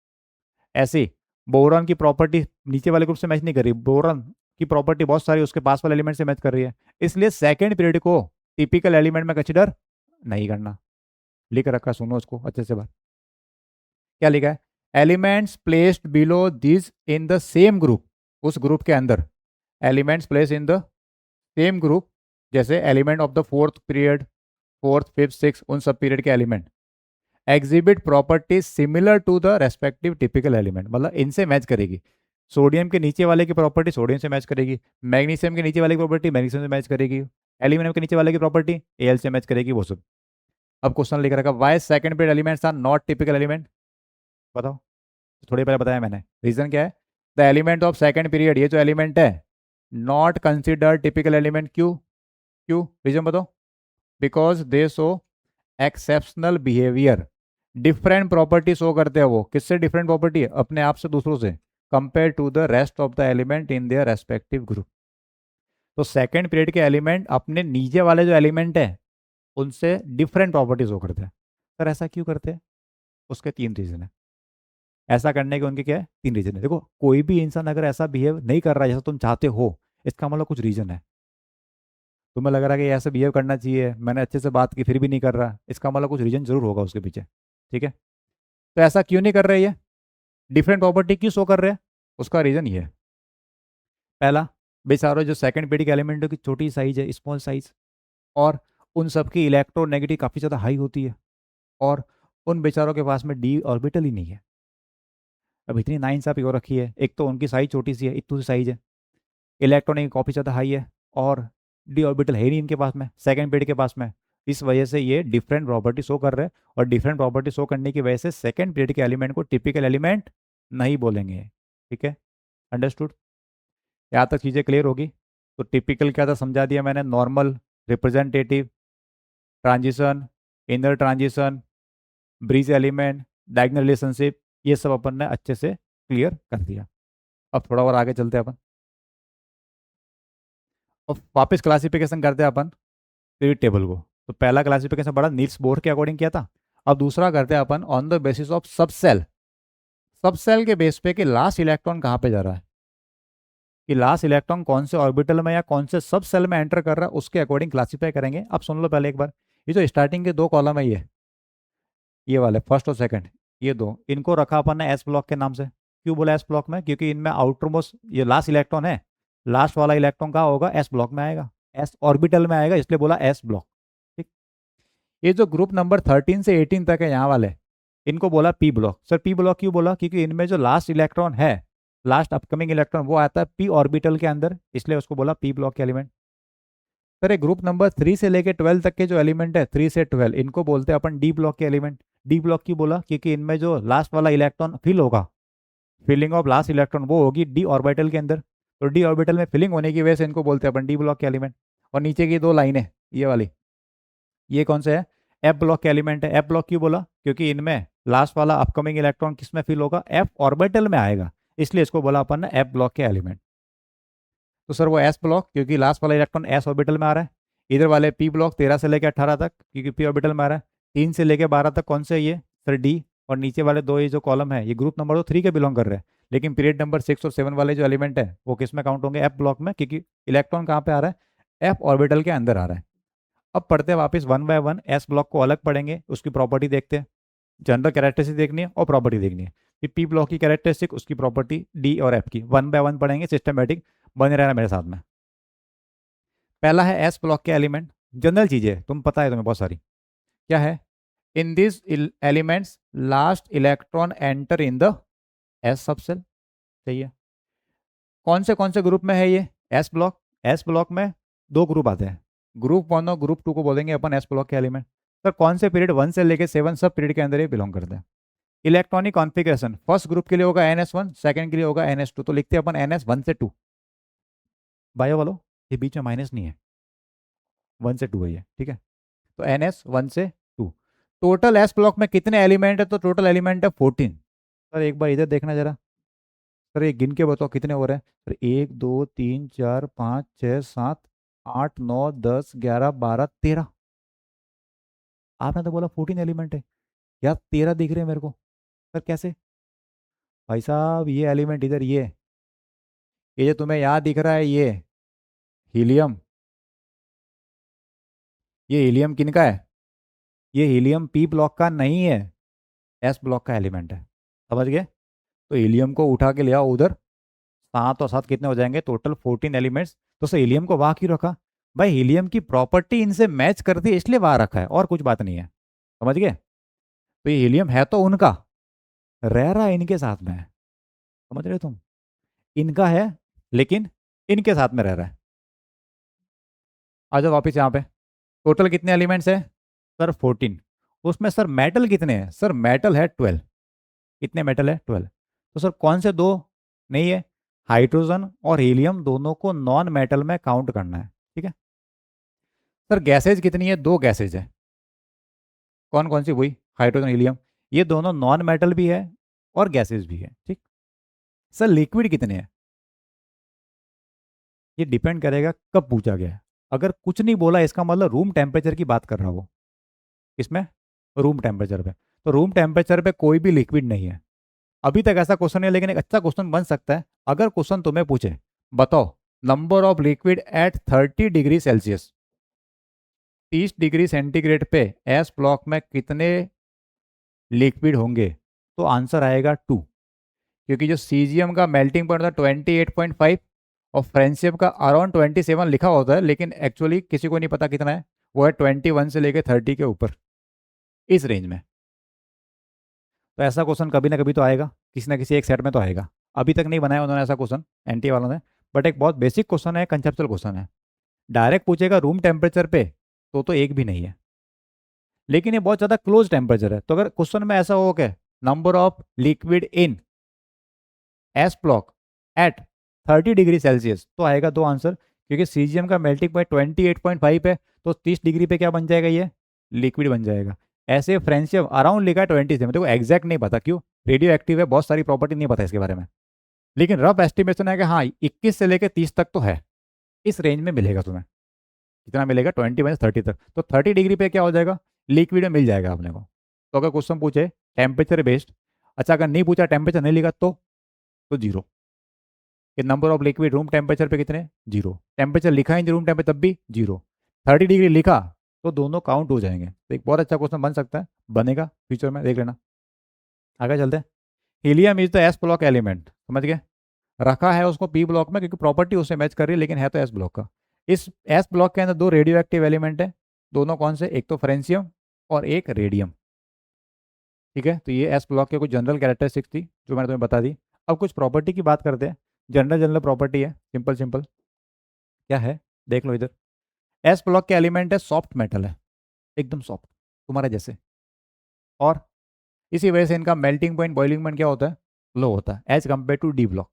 ऐसे ही बोरॉन की प्रॉपर्टी नीचे वाले ग्रुप से मैच नहीं कर रही, बोरॉन की प्रॉपर्टी बहुत सारी उसके पास वाले एलिमेंट से मैच कर रही है, इसलिए सेकंड पीरियड को टिपिकल एलिमेंट में कंसिडर नहीं करना। लिख रखा, सुनो उसको अच्छे से बात, क्या लिखा है, elements placed below this in the same group, उस ग्रुप के अंदर, elements place in the same group, जैसे element of the fourth period, fourth, fifth, six, उन सब पीरियड के element exhibit properties similar to the respective typical element, मतलब इनसे match करेगी, सोडियम के नीचे वाले की प्रॉपर्टी सोडियम से मैच करेगी, मैग्नीशियम के नीचे वाले की प्रॉपर्टी मैग्नीशियम से मैच करेगी, एल्यूमिनियम के नीचे वाले की प्रॉपर्टी एल से मैच करेगी, वो सब। अब क्वेश्चन लिख रखा, why second period elements are not typical element, बताओ। थोड़ी पहले बताया मैंने, रीजन क्या है, the element of second period, ये जो एलिमेंट है नॉट कंसिडर टिपिकल एलिमेंट, क्यों, क्यों, रीजन बताओ, because they show exceptional behaviour, different property show करते हैं वो, किससे डिफरेंट प्रॉपर्टी है, अपने आप से, दूसरों से, compare to the rest of the element in their respective group. तो सेकंड पीरियड के एलिमेंट अपने नीचे वाले जो एलिमेंट है उनसे डिफरेंट प्रॉपर्टी शो करते हैं। सर ऐसा क्यों करते हैं, उसके तीन रीजन है, ऐसा करने के उनके क्या है, तीन रीजन है। देखो कोई भी इंसान अगर ऐसा बिहेव नहीं कर रहा है जैसा तुम चाहते हो, इसका मतलब कुछ रीजन है, तुम्हें लग रहा है कि ऐसे बिहेव करना चाहिए, मैंने अच्छे से बात की फिर भी नहीं कर रहा, इसका मतलब कुछ रीजन जरूर होगा उसके पीछे। ठीक है, तो ऐसा क्यों नहीं कर रहे, ये डिफरेंट प्रॉपर्टी क्यों शो कर रहे हैं, उसका रीजन ये है, पहला, बेचारो जो सेकंड पीरियड के एलिमेंटों की छोटी साइज है, स्मॉल साइज, और उन सबकी इलेक्ट्रोनेगेटिव काफ़ी ज़्यादा हाई होती है, और उन बेचारों के पास में डी ऑर्बिटल ही नहीं है। अब इतनी नाइंसाफी हो रखी है, एक तो उनकी साइज छोटी सी है, इतनी सी साइज है, इलेक्ट्रॉनिक काफ़ी ज़्यादा हाई है, और डी ऑर्बिटल है ही नहीं इनके पास में, सेकंड पीरियड के पास में, इस वजह से ये डिफरेंट प्रॉपर्टी शो कर रहे हैं, और डिफरेंट प्रॉपर्टी शो करने की वजह से सेकंड पीरियड के एलिमेंट को टिपिकल एलिमेंट नहीं बोलेंगे। ठीक है, अंडरस्टूड, यहाँ तक चीज़ें क्लियर होगी। तो टिपिकल क्या था समझा दिया मैंने, normal, representative, transition, inner transition, bridge element, diagonal relationship, ये सब अपन ने अच्छे से क्लियर कर दिया। अब थोड़ा और आगे चलते हैं अपन, और वापस क्लासिफिकेशन करते हैं अपन पीरियड टेबल को। तो पहला क्लासिफिकेशन बड़ा नील्स बोर के अकॉर्डिंग किया था, अब दूसरा करते हैं अपन ऑन द बेसिस ऑफ सब सेल, सब सेल के बेस पे कि लास्ट इलेक्ट्रॉन कहाँ पे जा रहा है, कि लास्ट इलेक्ट्रॉन कौन से ऑर्बिटल में या कौन से सब सेल में एंटर कर रहा है, उसके अकॉर्डिंग क्लासीफाई करेंगे। अब सुन लो पहले एक बार, ये जो स्टार्टिंग के दो कॉलम है, ये वाले फर्स्ट और सेकंड, ये दो, इनको रखा अपन ने एस ब्लॉक के नाम से। क्यों बोला एस ब्लॉक में, क्योंकि इनमें आउटर मोस्ट ये लास्ट इलेक्ट्रॉन है, लास्ट वाला इलेक्ट्रॉन कहाँ होगा, एस ब्लॉक में आएगा, एस ऑर्बिटल में आएगा, इसलिए बोला एस ब्लॉक। ठीक, ये जो ग्रुप नंबर 13 से 18 तक है यहाँ वाले, इनको बोला P block. Sir P block क्यों बोला, क्योंकि इनमें जो लास्ट इलेक्ट्रॉन है, लास्ट अपकमिंग इलेक्ट्रॉन, वो आता है पी ऑर्बिटल के अंदर, इसलिए उसको बोला पी ब्लॉक के एलिमेंट। सर ये ग्रुप नंबर 3 से लेके 12 तक के जो एलिमेंट है, 3 से 12, इनको बोलते हैं अपन डी ब्लॉक के एलिमेंट। डी ब्लॉक क्यों बोला, क्योंकि इनमें जो लास्ट वाला इलेक्ट्रॉन फिल होगा, फिलिंग ऑफ लास्ट इलेक्ट्रॉन वो होगी डी ऑर्बिटल के अंदर, तो डी ऑर्बिटल में फिलिंग होने की वजह से इनको बोलते हैं अपन डी ब्लॉक के एलिमेंट। और नीचे की दो लाइनें, ये वाली, ये कौन से है, एफ ब्लॉक के एलिमेंट है। एफ ब्लॉक क्यों बोला, क्योंकि इनमें लास्ट वाला अपकमिंग इलेक्ट्रॉन किस में फिल होगा, एफ ऑर्बिटल में आएगा, इसलिए इसको बोला अपन ने एफ ब्लॉक के एलिमेंट। तो सर वो एस ब्लॉक, क्योंकि लास्ट वाला इलेक्ट्रॉन एस ऑर्बिटल में आ रहा है, इधर वाले पी ब्लॉक 13 से लेकर 18 तक, क्योंकि पी ऑर्बिटल में आ रहा है। 3 से लेकर 12 तक कौन से है ये सर? डी। और नीचे वाले दो ये जो कॉलम है ये ग्रुप नंबर 3 के बिलोंग कर रहे हैं, लेकिन पीरियड नंबर 6 और 7 वाले जो एलिमेंट है वो किस में काउंट होंगे? एफ ब्लॉक में, क्योंकि इलेक्ट्रॉन कहाँ पे आ रहा है? एफ ऑर्बिटल के अंदर आ रहा है। अब पढ़ते हैं वापस one by one, S block को अलग पढ़ेंगे, उसकी प्रॉपर्टी देखते हैं। जनरल कैरेक्टरिस्टिक देखनी है और प्रॉपर्टी देखनी है। फिर पी ब्लॉक की कैरेक्टरिस्टिक, उसकी प्रॉपर्टी, डी और एफ की, वन बाय वन पढ़ेंगे, सिस्टमेटिक बने रहना मेरे साथ में। पहला है एस ब्लॉक के एलिमेंट, जनरल चीजें तुम पता है तुम्हें बहुत सारी। क्या है? In this elements last electron enter in the S subshell. सही है। कौन से ग्रुप में है ये एस ब्लॉक? एस ब्लॉक में दो ग्रुप आते हैं, ग्रुप 1 और ग्रुप 2 को बोलेंगे अपन एस ब्लॉक के एलिमेंट। सर कौन से पीरियड 1 से लेकर 7 सब पीरियड के अंदर ये बिलोंग करते हैं। इलेक्ट्रॉनिक कॉन्फ़िगरेशन, फर्स्ट ग्रुप के लिए होगा NS1, सेकंड के लिए होगा NS2, तो लिखते हैं अपन NS1 से 2। बायो वालों ये बीच में माइनस नहीं है, 1 से 2 है ये, ठीक है। तो NS1 से 2। टोटल एस ब्लॉक में कितने एलिमेंट है? तो टोटल एलिमेंट है 14। सर एक बार इधर देखना जरा, सर ये गिन के बताओ कितने हो रहे हैं। सर 1 2 3 4 5 6 7 8 9 10 11 12 13। आपने तो बोला 14 एलिमेंट है, यार 13 दिख रहे हैं मेरे को। सर कैसे? भाई साहब ये एलिमेंट इधर, ये जो तुम्हें यहाँ दिख रहा है ये हीलियम, ये हीलियम किन का है? ये हीलियम पी ब्लॉक का नहीं है, एस ब्लॉक का एलिमेंट है। समझ गए? तो हीलियम को उठा के ले आओ उधर, 7 और 7 कितने हो जाएंगे? Total 14 elements. तो सर हीलियम को वहाँ क्यों रखा? भाई हीलियम की प्रॉपर्टी इनसे मैच करती है इसलिए वहाँ रखा है, और कुछ बात नहीं है। समझ गए? तो ये हीलियम है तो उनका, रह रहा है इनके साथ में है। समझ रहे हो तुम? इनका है लेकिन इनके साथ में रह रहा है। आ जाओ वापिस यहाँ पे। टोटल कितने एलिमेंट्स है? सर 14। उसमें सर मेटल कितने हैं? सर मेटल है 12। कितने मेटल है? 12। तो सर कौन से दो नहीं है? हाइड्रोजन और हीलियम दोनों को नॉन मेटल में काउंट करना है, ठीक है। सर गैसेज कितनी है? दो गैसेज है। कौन कौन सी? वही हाइड्रोजन हीलियम। ये दोनों नॉन मेटल भी है और गैसेज भी है, ठीक। सर लिक्विड कितने हैं? ये डिपेंड करेगा कब पूछा गया है। अगर कुछ नहीं बोला इसका मतलब रूम टेम्परेचर की बात कर रहा हो। इसमें रूम टेम्परेचर पे, तो रूम टेम्परेचर पे कोई भी लिक्विड नहीं है। अभी तक ऐसा क्वेश्चन है, लेकिन एक अच्छा क्वेश्चन बन सकता है। अगर क्वेश्चन तुम्हें पूछे बताओ number of liquid at 30 degree Celsius, 30 degree centigrade पे एस ब्लॉक में कितने लिक्विड होंगे, तो आंसर आएगा 2। क्योंकि जो सीजियम का मेल्टिंग पॉइंट था 28.5 और फ्रेंसियम का अराउंड 27 लिखा होता है, लेकिन एक्चुअली किसी को नहीं पता कितना है, वो है 21 से लेकर 30 के ऊपर, इस रेंज में। तो ऐसा क्वेश्चन कभी ना कभी तो आएगा, किसी ना किसी एक सेट में तो आएगा। अभी तक नहीं बनाया उन्होंने ऐसा क्वेश्चन एनटी वालों ने, बट एक बहुत बेसिक क्वेश्चन है, कंसेप्चुअल क्वेश्चन है। डायरेक्ट पूछेगा रूम टेम्परेचर पे तो एक भी नहीं है, लेकिन ये बहुत ज़्यादा क्लोज टेम्परेचर है। तो अगर क्वेश्चन में ऐसा हो कि number of liquid in S block at 30 degree Celsius, तो आएगा दो आंसर, क्योंकि सीजियम का मेल्टिंग पॉइंट 28.5 है, तो 30 डिग्री पे क्या बन जाएगा? ये लिक्विड बन जाएगा। ऐसे फ्रेंसियम अराउंड लिखा है 27, देखो एग्जैक्ट नहीं पता, क्यों? रेडियो एक्टिव है, बहुत सारी प्रॉपर्टी नहीं पता इसके बारे में, लेकिन रफ एस्टिमेशन है कि हाँ 21 से लेकर 30 तक तो है, इस रेंज में मिलेगा तुम्हें। कितना मिलेगा? 20 से 30 तक। तो 30 डिग्री पे क्या हो जाएगा? लिक्विड में मिल जाएगा अपने को। तो अगर क्वेश्चन पूछे टेम्परेचर बेस्ड, अच्छा अगर नहीं पूछा टेम्परेचर नहीं लिखा तो जीरो। कि number of liquid room temperature पे कितने? जीरो। टेम्परेचर लिखा ही नहीं रूम टेम्परेचर तब भी जीरो। 30 डिग्री लिखा तो दोनों काउंट हो जाएंगे। तो एक बहुत अच्छा क्वेश्चन बन सकता है, बनेगा फ्यूचर में, देख लेना। आगे चलते हैं। Helium is the S block element, समझ गए? रखा है उसको पी ब्लॉक में क्योंकि प्रॉपर्टी उससे मैच कर रही है, लेकिन है तो एस ब्लॉक का। इस एस ब्लॉक के अंदर दो रेडियो एक्टिव एलिमेंट है, दोनों कौन से? एक तो फ्रेंसियम और एक रेडियम, ठीक है। तो ये एस ब्लॉक के कुछ जनरल कैरेक्टरिस्टिक्स थी जो मैंने तुम्हें बता दी। अब कुछ प्रॉपर्टी की बात करते हैं। जनरल जनरल प्रॉपर्टी है, सिंपल सिंपल। क्या है? देख लो इधर। एस ब्लॉक के एलिमेंट है सॉफ्ट मेटल है, एकदम सॉफ्ट, तुम्हारे जैसे। और इसी वजह से इनका मेल्टिंग पॉइंट, बॉइलिंग पॉइंट क्या होता है? लो होता है as compare to D block.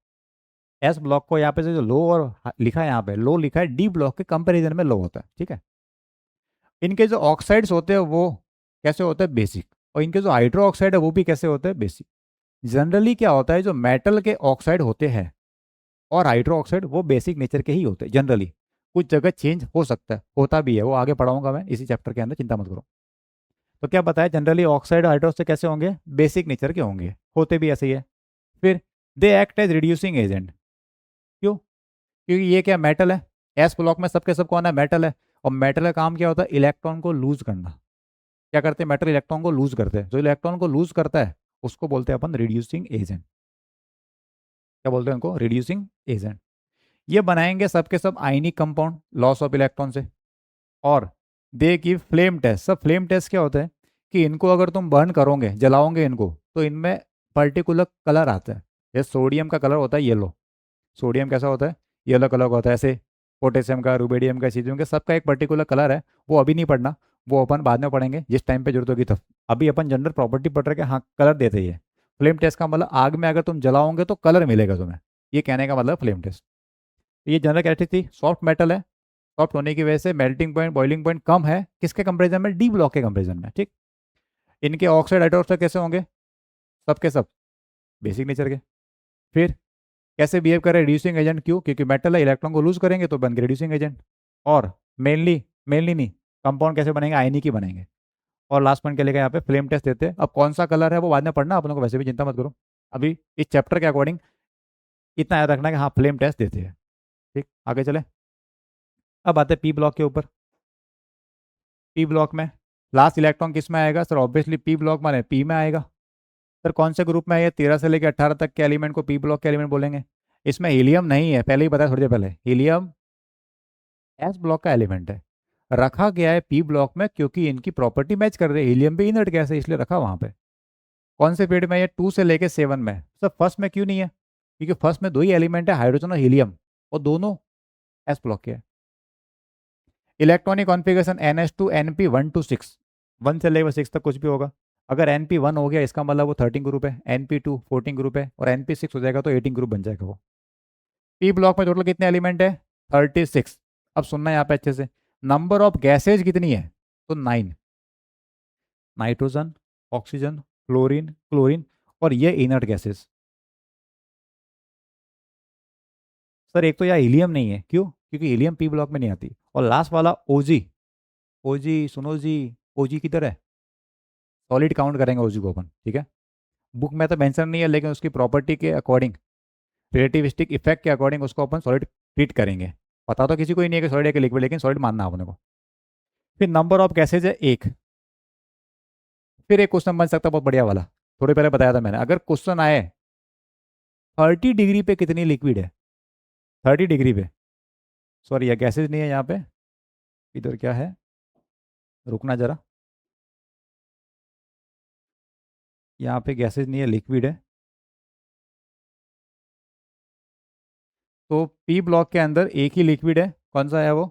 S block को यहाँ पे से जो लो और लिखा है, यहाँ पे लो लिखा है, डी ब्लॉक के कंपेरिजन में लो होता है, ठीक है। इनके जो ऑक्साइड्स होते हैं वो कैसे होते हैं? बेसिक। और इनके जो हाइड्रो ऑक्साइड है वो भी कैसे होते हैं? बेसिक। जनरली क्या होता है, जो मेटल के ऑक्साइड होते हैं और हाइड्रो ऑक्साइड वो बेसिक नेचर के ही होते हैं जनरली। कुछ जगह चेंज हो सकता है, होता भी है, वो आगे पढ़ाऊंगा मैं इसी चैप्टर के अंदर, चिंता मत करो। तो क्या बताया, जनरली ऑक्साइड हाइड्रोक्साइड से कैसे होंगे, बेसिक नेचर के होंगे, होते भी ऐसे ही है। फिर they act as reducing agent. क्यों? क्योंकि ये क्या मेटल है, एस ब्लॉक में सबके सब कौन है, मेटल है। और मेटल का काम क्या होता है, इलेक्ट्रॉन को लूज करना। क्या करते हैं मेटल, इलेक्ट्रॉन को लूज करते हैं। जो इलेक्ट्रॉन को लूज करता है उसको बोलते हैं अपन रिड्यूसिंग एजेंट। क्या बोलते हैं उनको, रिड्यूसिंग एजेंट। ये बनाएंगे सबके सब ionic compound, loss of electron से। और दे गिव फ्लेम टेस्ट। सब फ्लेम टेस्ट क्या होता है कि इनको अगर तुम बर्न करोगे, जलाओगे इनको, तो इनमें पर्टिकुलर कलर आता है। जैसे सोडियम का कलर होता है येलो, सोडियम कैसा होता है, येलो कलर का होता है। ऐसे पोटेशियम का, रुबेडियम का, चीज़ों के सबका एक पर्टिकुलर कलर है। वो अभी नहीं पढ़ना, वो अपन बाद में पढ़ेंगे जिस टाइम पे जरूरत होगी तब। अभी अपन जनरल प्रॉपर्टी पढ़ रहे हैं कि हाँ कलर देते ही है। फ्लेम टेस्ट का मतलब आग में अगर तुम जलाओगे तो कलर मिलेगा तुम्हें, ये कहने का मतलब फ्लेम टेस्ट। ये जनरल कैरेक्टरिस्टिक थी, सॉफ्ट मेटल है। सॉफ्ट होने की वजह से मेल्टिंग पॉइंट, बॉइलिंग पॉइंट कम है, किसके कंपेरिजन में, डी ब्लॉक के कंपेरिजन में, ठीक। इनके ऑक्साइड हाइड्रोक्साइड कैसे होंगे, सबके सब बेसिक नेचर के। फिर कैसे बिहेव करे, रिड्यूसिंग एजेंट। क्यों? क्योंकि मेटल है, इलेक्ट्रॉन को लूज करेंगे तो बन गए रिड्यूसिंग एजेंट। और मेनली, मेनली नहीं, कंपाउंड कैसे बनेंगे, आयनिक ही बनेंगे। और लास्ट पॉइंट के लिए यहाँ पे फ्लेम टेस्ट देते हैं। अब कौन सा कलर है वो बाद में पढ़ना आप लोगों को, वैसे भी चिंता मत करो। अभी इस चैप्टर के अकॉर्डिंग इतना याद रखना कि हाँ फ्लेम टेस्ट देते हैं, ठीक। आगे चले, अब आते हैं पी ब्लॉक के ऊपर। पी ब्लॉक में लास्ट इलेक्ट्रॉन किस में आएगा सर, ऑब्वियसली पी ब्लॉक माने पी में आएगा। सर कौन से ग्रुप में है ये, 13 से लेकर 18 तक के एलिमेंट को पी ब्लॉक के एलिमेंट बोलेंगे। इसमें हीलियम नहीं है, पहले ही बताया थोड़ी देर पहले, हीलियम एस ब्लॉक का एलिमेंट है। रखा गया है पी ब्लॉक में क्योंकि इनकी प्रॉपर्टी मैच कर रही है, हीलियम भी इनर्ट गैस है इसलिए रखा वहां पे। कौन से पीरियड में, ये 2 से लेकर 7 में। सर फर्स्ट में क्यों नहीं है, क्योंकि फर्स्ट में दो ही एलिमेंट है, हाइड्रोजन और हीलियम, और दोनों एस ब्लॉक के हैं। Electronic configuration NH2 NP1 to 6, 1 से लेकर 6 तक कुछ भी होगा। अगर NP1 हो गया इसका मतलब वो 13 ग्रुप है, NP2 14 ग्रुप है, और NP6 हो जाएगा तो 18 ग्रुप बन जाएगा वो। पी ब्लॉक में टोटल कितने एलिमेंट है, 36। अब सुनना यहाँ पे अच्छे से, नंबर ऑफ गैसेज कितनी है, तो 9। नाइट्रोजन, ऑक्सीजन, फ्लोरीन, क्लोरीन, और ये इनर्ट गैसेस। सर एक तो यहाँ हीलियम नहीं है, क्यों? क्योंकि हीलियम पी ब्लॉक में नहीं आती। और लास्ट वाला ओजी, ओजी सुनो जी, ओजी किधर है, सॉलिड काउंट करेंगे ओजी को अपन, ठीक है। बुक में तो मेंशन नहीं है लेकिन उसकी प्रॉपर्टी के अकॉर्डिंग, रिलेटिविस्टिक इफेक्ट के अकॉर्डिंग उसको अपन सॉलिड ट्रीट करेंगे। पता तो किसी को ही नहीं है कि सॉलिड है कि लिक्विड, लेकिन सॉलिड मानना है अपने को। फिर नंबर ऑफ गैसेज है एक। फिर एक क्वेश्चन बन सकता है बहुत बढ़िया वाला, थोड़ी पहले बताया था मैंने, अगर क्वेश्चन आए 30 डिग्री पे कितनी लिक्विड है, 30 डिग्री पे, सॉरी ये गैसेज नहीं है यहाँ पे, इधर क्या है, रुकना जरा, यहाँ पे गैसेज नहीं है, लिक्विड है। तो पी ब्लॉक के अंदर एक ही लिक्विड है, कौन सा है वो,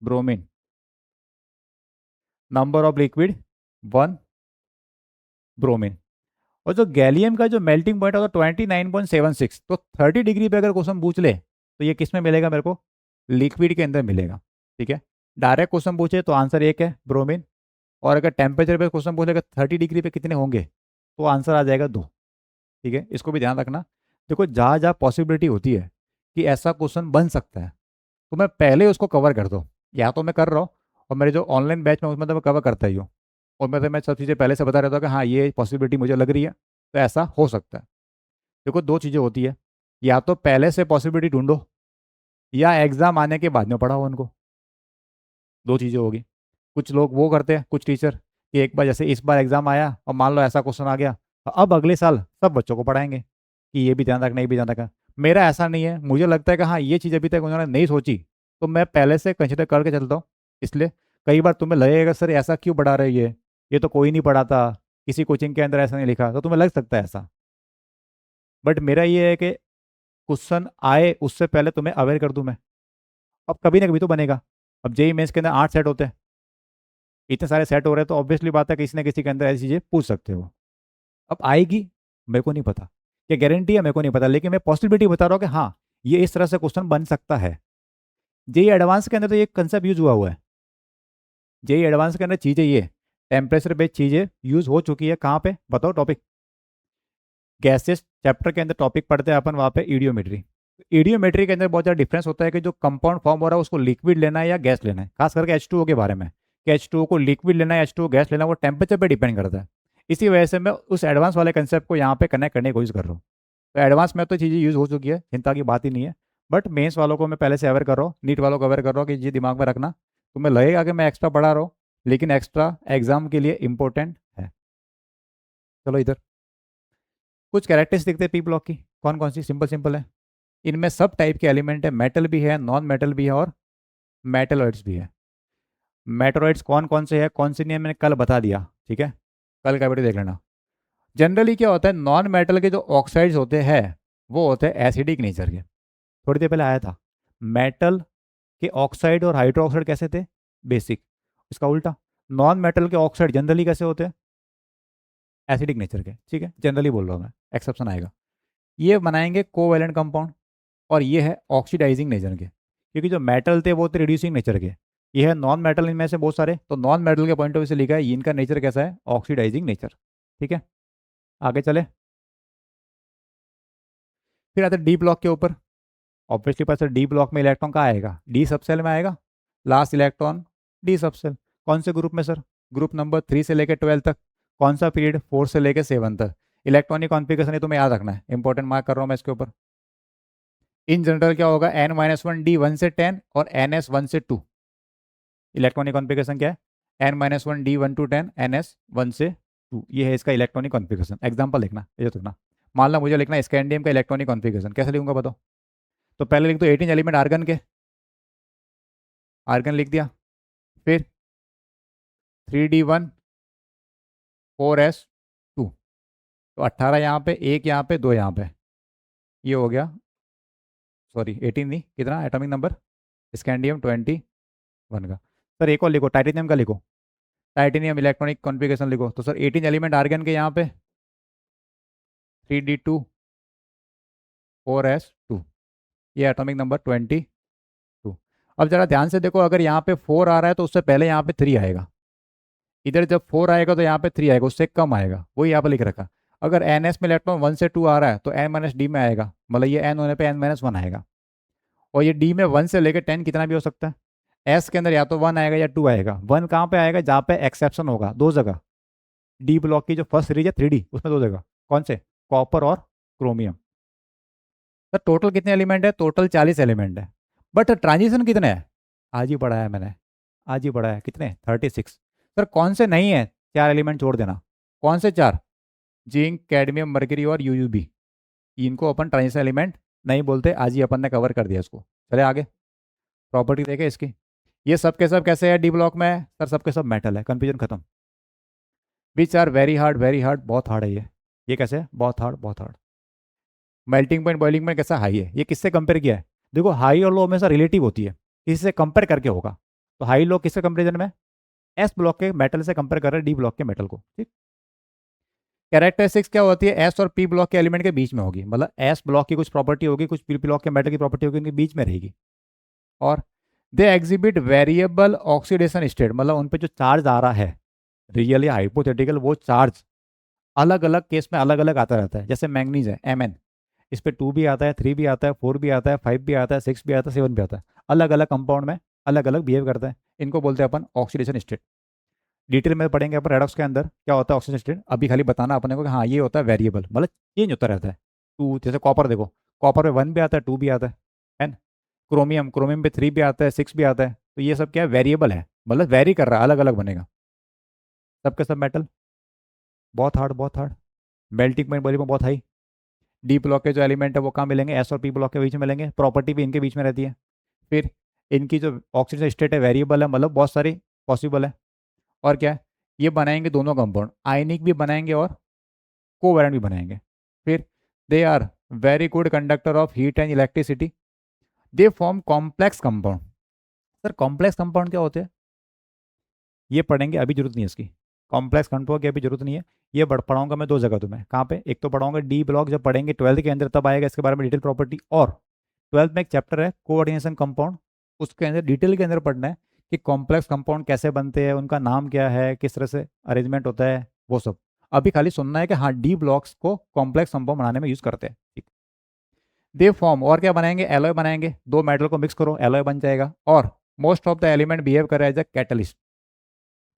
bromine. Number of liquid 1, bromine. और जो गैलियम का जो मेल्टिंग पॉइंट होता है 29.76, तो 30 डिग्री पे अगर क्वेश्चन पूछ ले तो ये किस में मिलेगा मेरे को, लिक्विड के अंदर मिलेगा, ठीक है। डायरेक्ट क्वेश्चन पूछे तो आंसर एक है, ब्रोमीन। और अगर टेम्परेचर पे क्वेश्चन पूछेगा 30 डिग्री पे कितने होंगे, तो आंसर आ जाएगा 2, ठीक है। इसको भी ध्यान रखना। देखो जहाँ जहाँ पॉसिबिलिटी होती है कि ऐसा क्वेश्चन बन सकता है, तो मैं पहले उसको कवर कर दो। या तो मैं कर रहा हूँ, और मेरे जो ऑनलाइन बैच में उसमें तो मैं कवर करता ही हूँ। और मैं सब चीज़ें पहले से बता रहता हूँ कि हाँ ये पॉसिबिलिटी मुझे लग रही है, तो ऐसा हो सकता है। देखो दो चीज़ें होती है, या तो पहले से पॉसिबिलिटी ढूंढो, या एग्ज़ाम आने के बाद में पढ़ाओ उनको, दो चीज़ें होगी। कुछ लोग वो करते हैं, कुछ टीचर, कि एक बार जैसे इस बार एग्ज़ाम आया और मान लो ऐसा क्वेश्चन आ गया, तो अब अगले साल सब बच्चों को पढ़ाएंगे कि ये भी ध्यान रखना, ये भी ध्यान रखना। मेरा ऐसा नहीं है, मुझे लगता है कि हाँ ये चीज़ अभी तक उन्होंने नहीं सोची, तो मैं पहले से कंसिडर करके चलता हूँ। इसलिए कई बार तुम्हें लगेगा सर ऐसा क्यों पढ़ा रही है, ये तो कोई नहीं पढ़ाता, किसी कोचिंग के अंदर ऐसा नहीं लिखा, तो तुम्हें लग सकता है ऐसा। बट मेरा ये है कि क्वेश्चन आए उससे पहले तुम्हें अवेयर कर दूं मैं। अब कभी ना कभी तो बनेगा। अब जेई मेंस के अंदर 8 सेट होते हैं, इतने सारे सेट हो रहे हैं, तो ऑब्वियसली बात है किसी ना किसी के अंदर ऐसी चीज़ें पूछ सकते हो। अब आएगी, मेरे को नहीं पता, क्या गारंटी है मेरे को नहीं पता, लेकिन मैं पॉसिबिलिटी बता रहा हूँ कि हाँ ये इस तरह से क्वेश्चन बन सकता है। जेई एडवांस के अंदर तो ये कंसेप्ट यूज हुआ हुआ है। जेई एडवांस के अंदर चीज़ें ये टेम्परेचर बेस्ड चीज़ें यूज हो चुकी है, कहाँ पे बताओ टॉपिक, गैसेस चैप्टर के अंदर टॉपिक पढ़ते हैं अपन वहाँ पे, ईडियोमेट्री। ईडियोमेट्री के अंदर बहुत ज़्यादा डिफरेंस होता है कि जो कंपाउंड फॉर्म हो रहा है उसको लिक्विड लेना है या गैस लेना है, खास करके H2O के बारे में, कि H2O को लिक्विड लेना है, H2O गैस लेना है, वो टेम्परेचर पे डिपेंड करता है। इसी वजह से मैं उस एडवांस वाले कंसेप्ट को यहाँ पे कनेक्ट करने की कोशिश कर रहा हूँ। तो एडवांस में तो चीज़ें यूज़ हो चुकी है, चिंता की बात ही नहीं है। बट मेंस वालों को मैं पहले से अवेयर कर रहा हूँ, नीट वालों को अवेयर कर रहा हूँ कि ये दिमाग में रखना। तुम्हें लगेगा कि मैं एक्स्ट्रा पढ़ा रहा हूँ, लेकिन एक्स्ट्रा एग्जाम के लिए इंपॉर्टेंट है। चलो इधर कुछ कैरेक्टरिस्टिक दिखते हैं पी ब्लॉक की, कौन कौन सी, सिंपल सिंपल है। इनमें सब टाइप के एलिमेंट है, मेटल भी है, नॉन मेटल भी है और मेटलॉइड्स भी है। मेटलॉइड्स कौन कौन से है, कौन से नहीं है, मैंने कल बता दिया, ठीक है, कल का वीडियो देख लेना। जनरली क्या होता है, नॉन मेटल के जो ऑक्साइड्स होते हैं वो होते हैं एसिडिक नेचर के। थोड़ी देर पहले आया था, मेटल के ऑक्साइड और हाइड्रोक्साइड कैसे थे, बेसिक। इसका उल्टा, नॉन मेटल के ऑक्साइड जनरली कैसे होते हैं, एसिडिक नेचर के, ठीक है, जनरली बोल रहा हूँ मैं, एक्सेप्शन आएगा। ये बनाएंगे कोवैलेंट कंपाउंड, और ये है ऑक्सीडाइजिंग नेचर के, क्योंकि जो मेटल थे वो थे रिड्यूसिंग नेचर के। ये है नॉन मेटल, इनमें से बहुत सारे, तो नॉन मेटल के पॉइंट ऑफ व्यू से लिखा है, इनका नेचर कैसा है, ऑक्सीडाइजिंग नेचर, ठीक है। आगे चले, फिर आते डी ब्लॉक के ऊपर। ऑब्वियसली पता डी ब्लॉक में इलेक्ट्रॉन कहाँ आएगा, डी सबसेल में आएगा, लास्ट इलेक्ट्रॉन डी सबसेल। कौन से ग्रुप में सर, ग्रुप नंबर 3 से लेकर 12 तक। कौन सा पीरियड, 4 से लेकर 7 तक। इलेक्ट्रॉनिक कॉन्फ़िगरेशन ये तुम्हें याद रखना है, इंपॉर्टेंट मार्क कर रहा हूँ मैं इसके ऊपर। इन जनरल क्या होगा, n-1 D 1 से 10 और ns 1 से 2। इलेक्ट्रॉनिक कॉन्फ़िगरेशन क्या है, n-1 D 1 to 10 ns 1 से 2, ये है इसका इलेक्ट्रॉनिक कॉन्फ़िगरेशन। एग्जाम्पल लिखना, ये तो लिखना। मान लो मुझे लिखना है स्कैंडियम का इलेक्ट्रॉनिक कॉन्फ़िगरेशन, कैसे लिखूंगा बताओ। तो पहले लिख दो 18 एलिमेंट आर्गन के, आर्गन लिख दिया। फिर 3D 1 4s 2, तो 18 यहाँ पे, एक यहाँ पे, दो यहाँ पे, ये हो गया, सॉरी 18 नहीं, कितना एटॉमिक नंबर, स्कैंडियम 21 का। सर एक और लिखो, टाइटेनियम का लिखो, टाइटेनियम इलेक्ट्रॉनिक कॉन्फ़िगरेशन लिखो। तो सर 18 एलिमेंट आर्गन के यहाँ पे 3D 2 4s 2, ये एटॉमिक नंबर 22। अब जरा ध्यान से देखो, अगर यहाँ पे 4 आ रहा है तो उससे पहले यहाँ पे 3 आएगा। इधर जब 4 आएगा तो यहाँ पे 3 आएगा, उससे कम आएगा, वही यहाँ पे लिख रखा। अगर NS में इलेक्ट्रॉन 1 से 2 आ रहा है तो N-D में आएगा, मतलब ये N होने पे N-1 आएगा। और ये D में 1 से लेकर 10 कितना भी हो सकता है। S के अंदर या तो 1 आएगा या 2 आएगा। 1 कहाँ पे आएगा, जहाँ पे एक्सेप्शन होगा, दो जगह। डी ब्लॉक की जो फर्स्ट सीरीज है 3D, उसमें दो जगह, कौन से, कॉपर और क्रोमियम। सर टोटल कितने एलिमेंट है, टोटल 40 एलिमेंट है, बट ट्रांजिशन कितने हैं, आज ही पढ़ा है मैंने, आज ही पढ़ा है, कितने, 36। सर कौन से नहीं है, 4 एलिमेंट छोड़ देना। कौन से 4, जिंक, कैडमियम, मर्क्यूरी और यूयूबी, इनको अपन ट्रांजिशन एलिमेंट नहीं बोलते, आज ही अपन ने कवर कर दिया इसको। चले आगे, प्रॉपर्टी देखे इसकी। ये सब के सब कैसे है डी ब्लॉक में, सर सबके सब मेटल है, कंफ्यूजन खत्म। Which are very hard, very hard, बहुत हार्ड है ये कैसे है, बहुत हार्ड, बहुत hard. Melting point, boiling point कैसा, हाई है। ये किससे कंपेयर किया है, देखो हाई और लो हमेशा रिलेटिव होती है, इससे कंपेयर करके होगा। तो हाई लो किससे कंपेरिजन में, एस ब्लॉक के मेटल से कंपेयर कर रहे हैं डी ब्लॉक के मेटल को, ठीक। कैरेक्टरिस्टिक्स क्या होती है, एस और पी ब्लॉक के एलिमेंट के बीच में होगी, मतलब एस ब्लॉक की कुछ प्रॉपर्टी होगी, कुछ पी ब्लॉक के मेटल की प्रॉपर्टी होगी, उनके बीच में रहेगी। और they exhibit variable oxidation state, मतलब उन पे जो चार्ज आ रहा है, रियल या हाइपोथेटिकल, वो चार्ज अलग अलग केस में अलग अलग आता रहता है। जैसे मैंगनीज है Mn, इस पे 2 भी आता है, 3 भी आता है, 4 भी आता है, 5 भी आता है, 6 भी आता है, 7 भी आता है। अलग अलग कंपाउंड में अलग अलग बिहेव करता है, इनको बोलते हैं अपन ऑक्सीडेशन स्टेट। डिटेल में पढ़ेंगे अपन रेडॉक्स के अंदर क्या होता है ऑक्सीजन स्टेट, अभी खाली बताना अपने को कि हाँ ये होता है वेरिएबल, मतलब चेंज होता रहता है। टू, जैसे कॉपर देखो, कॉपर पे 1 भी आता है, 2 भी आता है ना। क्रोमियम, क्रोमियम पे 3 भी आता है, 6 भी आता है, तो ये सब क्या है, वेरिएबल है, मतलब वेरी कर रहा है, अलग अलग बनेगा। सबके सब मेटल, बहुत हार्ड, बहुत हार्ड। मेल्टिंग पॉइंट बॉइलिंग बहुत हाई। डी ब्लॉक के जो एलिमेंट है वो कहाँ मिलेंगे, एस और पी ब्लॉक के बीच में मिलेंगे, प्रॉपर्टी भी इनके बीच में रहती है। फिर इनकी जो ऑक्सीजन स्टेट है वेरिएबल है, मतलब बहुत सारी पॉसिबल है। और क्या है, ये बनाएंगे दोनों कंपाउंड, आयनिक भी बनाएंगे और कोवैलेंट भी बनाएंगे। फिर they are very good conductor of heat and electricity. They form complex compound. Sir complex compound क्या होते हैं, ये पढ़ेंगे, अभी जरूरत नहीं है इसकी। कॉम्प्लेक्स कंपाउंड की अभी जरूरत नहीं है, ये पढ़ाऊंगा मैं दो जगह तुम्हें, कहाँ पे, एक तो पढ़ाऊंगा डी ब्लॉक जब पढ़ेंगे 12th के अंदर, तब आएगा इसके बारे में डिटेल प्रॉपर्टी। और 12th में एक चैप्टर है कोऑर्डिनेशन कंपाउंड, उसके अंदर डिटेल के अंदर पढ़ना है कि कॉम्प्लेक्स कंपाउंड कैसे बनते हैं, उनका नाम क्या है, किस तरह से अरेंजमेंट होता है, वो सब। अभी खाली सुनना है कि हाँ डी ब्लॉक्स को कॉम्प्लेक्स कंपाउंड बनाने में यूज करते हैं, ठीक। दे फॉर्म, और क्या बनाएंगे, एलॉय बनाएंगे, दो मेटल को मिक्स करो एलॉय बन जाएगा। और most of the element behave कर रहा है एज अ कैटलिस्ट।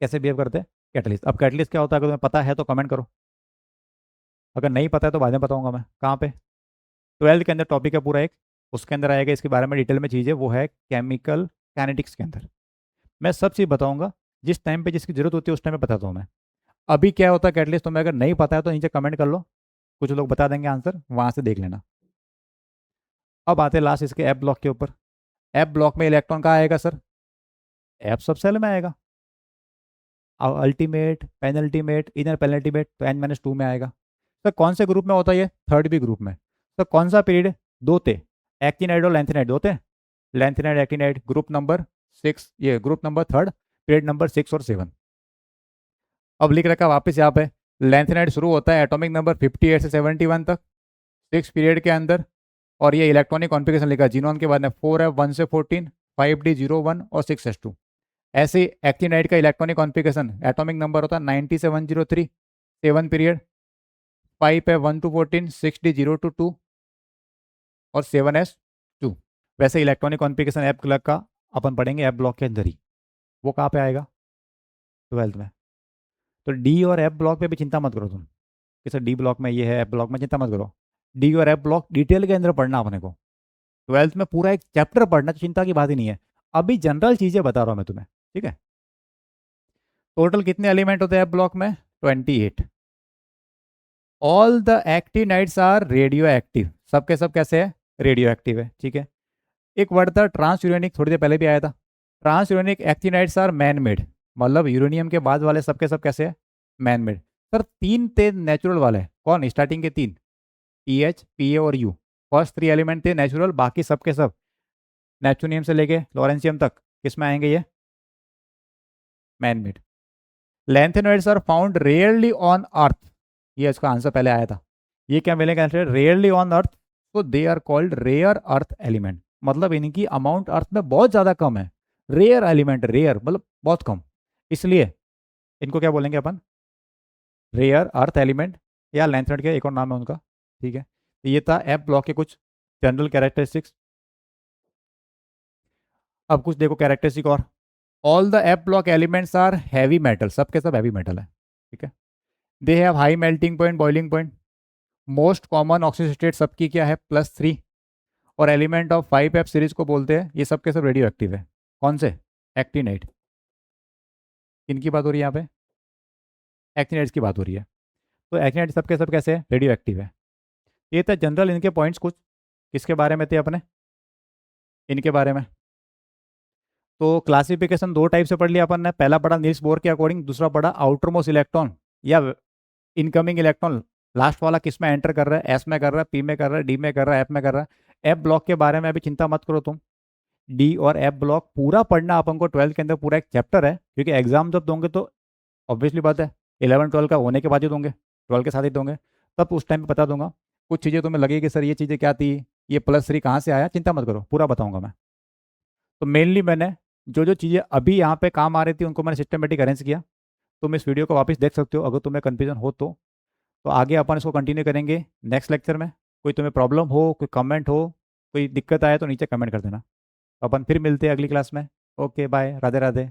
कैसे बिहेव करते हैं, कैटलिस्ट। अब कैटलिस्ट क्या होता है, अगर तुम्हें पता है तो कमेंट करो, अगर नहीं पता है तो बाद में बताऊंगा मैं कहाँ पे। 12th के अंदर टॉपिक है पूरा एक, उसके अंदर आएगा इसके बारे में डिटेल में चीज़ें, वो है केमिकल कैनेटिक्स के अंदर। मैं सब चीज़ बताऊंगा, जिस टाइम पे जिसकी जरूरत होती है उस टाइम पे बताता हूँ मैं। अभी क्या होता है कैटलिस्ट, तुम्हें अगर नहीं पता है तो नीचे कमेंट कर लो, कुछ लोग बता देंगे आंसर, वहां से देख लेना। अब आते हैं लास्ट इसके एप ब्लॉक के ऊपर। एप ब्लॉक में इलेक्ट्रॉन कहाँ आएगा सर, एप सब सेल में आएगा। अल्टीमेट, पेनल्टीमेट, इनर पेनल्टीमेट तो N-2 में आएगा। सर कौन से ग्रुप में होता है ये, थर्ड बी ग्रुप में। सर कौन सा पीरियड, दो थे, एक्टिनाइड और लेंथिनाइड दो थे। लेंथिनाइड एक्टिनाइड ग्रुप नंबर 6, ये group number third, period number 6 और 7। अब लिख रखा वापस यहाँ पे, लेंथिनाइड शुरू होता है एटॉमिक नंबर 58 से 71 तक, 6 पीरियड के अंदर। और ये इलेक्ट्रॉनिक कॉन्फ़िगरेशन लिखा जीनोन के बाद में 4f1 से 14, 5d01 और 6s2। ऐसे ही एक्टिनाइड का इलेक्ट्रॉनिक कॉन्फ़िगरेशन एटॉमिक नंबर होता है 90 से 103, 7 period, 5f1 to 14, 6d0 to 2 और 7s2। वैसे इलेक्ट्रॉनिक कॉन्फ़िगरेशन ऐप क्लग का अपन पढ़ेंगे ऐप ब्लॉक के अंदर ही, वो कहाँ पे आएगा, 12th में। तो डी और एफ ब्लॉक पे भी चिंता मत करो तुम कि सर डी ब्लॉक में ये है, एफ ब्लॉक में चिंता मत करो। डी और एफ ब्लॉक डिटेल के अंदर पढ़ना अपने को, 12th में पूरा एक चैप्टर पढ़ना, तो चिंता की बात ही नहीं है। अभी जनरल चीज़ें बता रहा हूँ मैं तुम्हें, ठीक है। टोटल कितने एलिमेंट होते हैं एफ ब्लॉक में, 28। All the actinides are radioactive, सबके सब कैसे है, रेडियो एक्टिव है, ठीक है। एक वर्ड था ट्रांस यूरेनिक, थोड़ी देर पहले भी आया था। Transuranic actinides are man made, मतलब यूरेनियम के बाद वाले सबके सब कैसे है, मैन मेड। सर तीन थे नेचुरल वाले, कौन, स्टार्टिंग के तीन, पीएच, पीए और यू। फर्स्ट 3 एलिमेंट थे नेचुरल, बाकी सबके सब नेचुनियम से लेके लॉरेंसियम तक किस में आएंगे, ये man made. Lanthanoids are found rarely on earth, ये इसका आंसर पहले आया था। ये क्या मिलेगा आंसर, रेयरली ऑन अर्थ, तो they are called rare earth element, मतलब इनकी अमाउंट अर्थ में बहुत ज़्यादा कम है। रेयर एलिमेंट, रेयर मतलब बहुत कम, इसलिए इनको क्या बोलेंगे अपन, रेयर अर्थ एलिमेंट, या लैंथेनॉइड का एक और नाम है उनका, ठीक है। तो ये था एप ब्लॉक के कुछ जनरल कैरेक्टरिस्टिक्स। अब कुछ देखो कैरेक्टरिस्टिक और, all the F block elements are heavy metal, सबके सब हैवी मेटल है, ठीक है। They have high melting point, boiling point. Most common oxygen state सबकी क्या है, +3। और एलिमेंट ऑफ 5f सीरीज को बोलते हैं, ये सबके सब रेडियो एक्टिव है। कौन से, एक्टिनाइड। इनकी बात हो रही है यहाँ पे, एक्टिनाइड्स की बात हो रही है। तो एक्टिनाइड सबके सब कैसे है, रेडियो एक्टिव है। ये था जनरल इनके पॉइंट्स कुछ, किसके बारे में थे अपने, इनके बारे में। तो क्लासिफिकेशन दो टाइप से पढ़ लिया अपन ने, पहला पढ़ा नील्स बोर के अकॉर्डिंग, दूसरा पढ़ा आउटर मोस्ट इलेक्ट्रॉन या इनकमिंग इलेक्ट्रॉन लास्ट वाला किस में एंटर कर रहा है, एस में कर रहा है, पी में कर रहा है, डी में कर रहा है, एफ में कर रहा है। एफ ब्लॉक के बारे में अभी चिंता मत करो तुम, डी और एफ ब्लॉक पूरा पढ़ना अपन को 12th के अंदर, पूरा एक चैप्टर है, क्योंकि एग्जाम जब दोगे तो ऑब्वियसली बात है 11 12 का होने के बाद ही दोगे, 12 के साथ ही दोगे, तब उस टाइम पे बता दूंगा। कुछ चीज़ें तुम्हें लगेगी सर ये चीज़ें क्या थी, ये +3 कहाँ से आया, चिंता मत करो, पूरा बताऊंगा मैं। तो मेनली मैंने जो जो चीज़ें अभी यहाँ पे काम आ रही थी उनको मैंने सिस्टमेटिक अरेंज किया। तुम इस वीडियो को वापस देख सकते हो अगर तुम्हें कन्फ्यूजन हो तो आगे अपन इसको कंटिन्यू करेंगे नेक्स्ट लेक्चर में। कोई तुम्हें प्रॉब्लम हो, कोई कमेंट हो, कोई दिक्कत आए तो नीचे कमेंट कर देना। अपन फिर मिलते हैं अगली क्लास में। Okay bye, Radhe Radhe.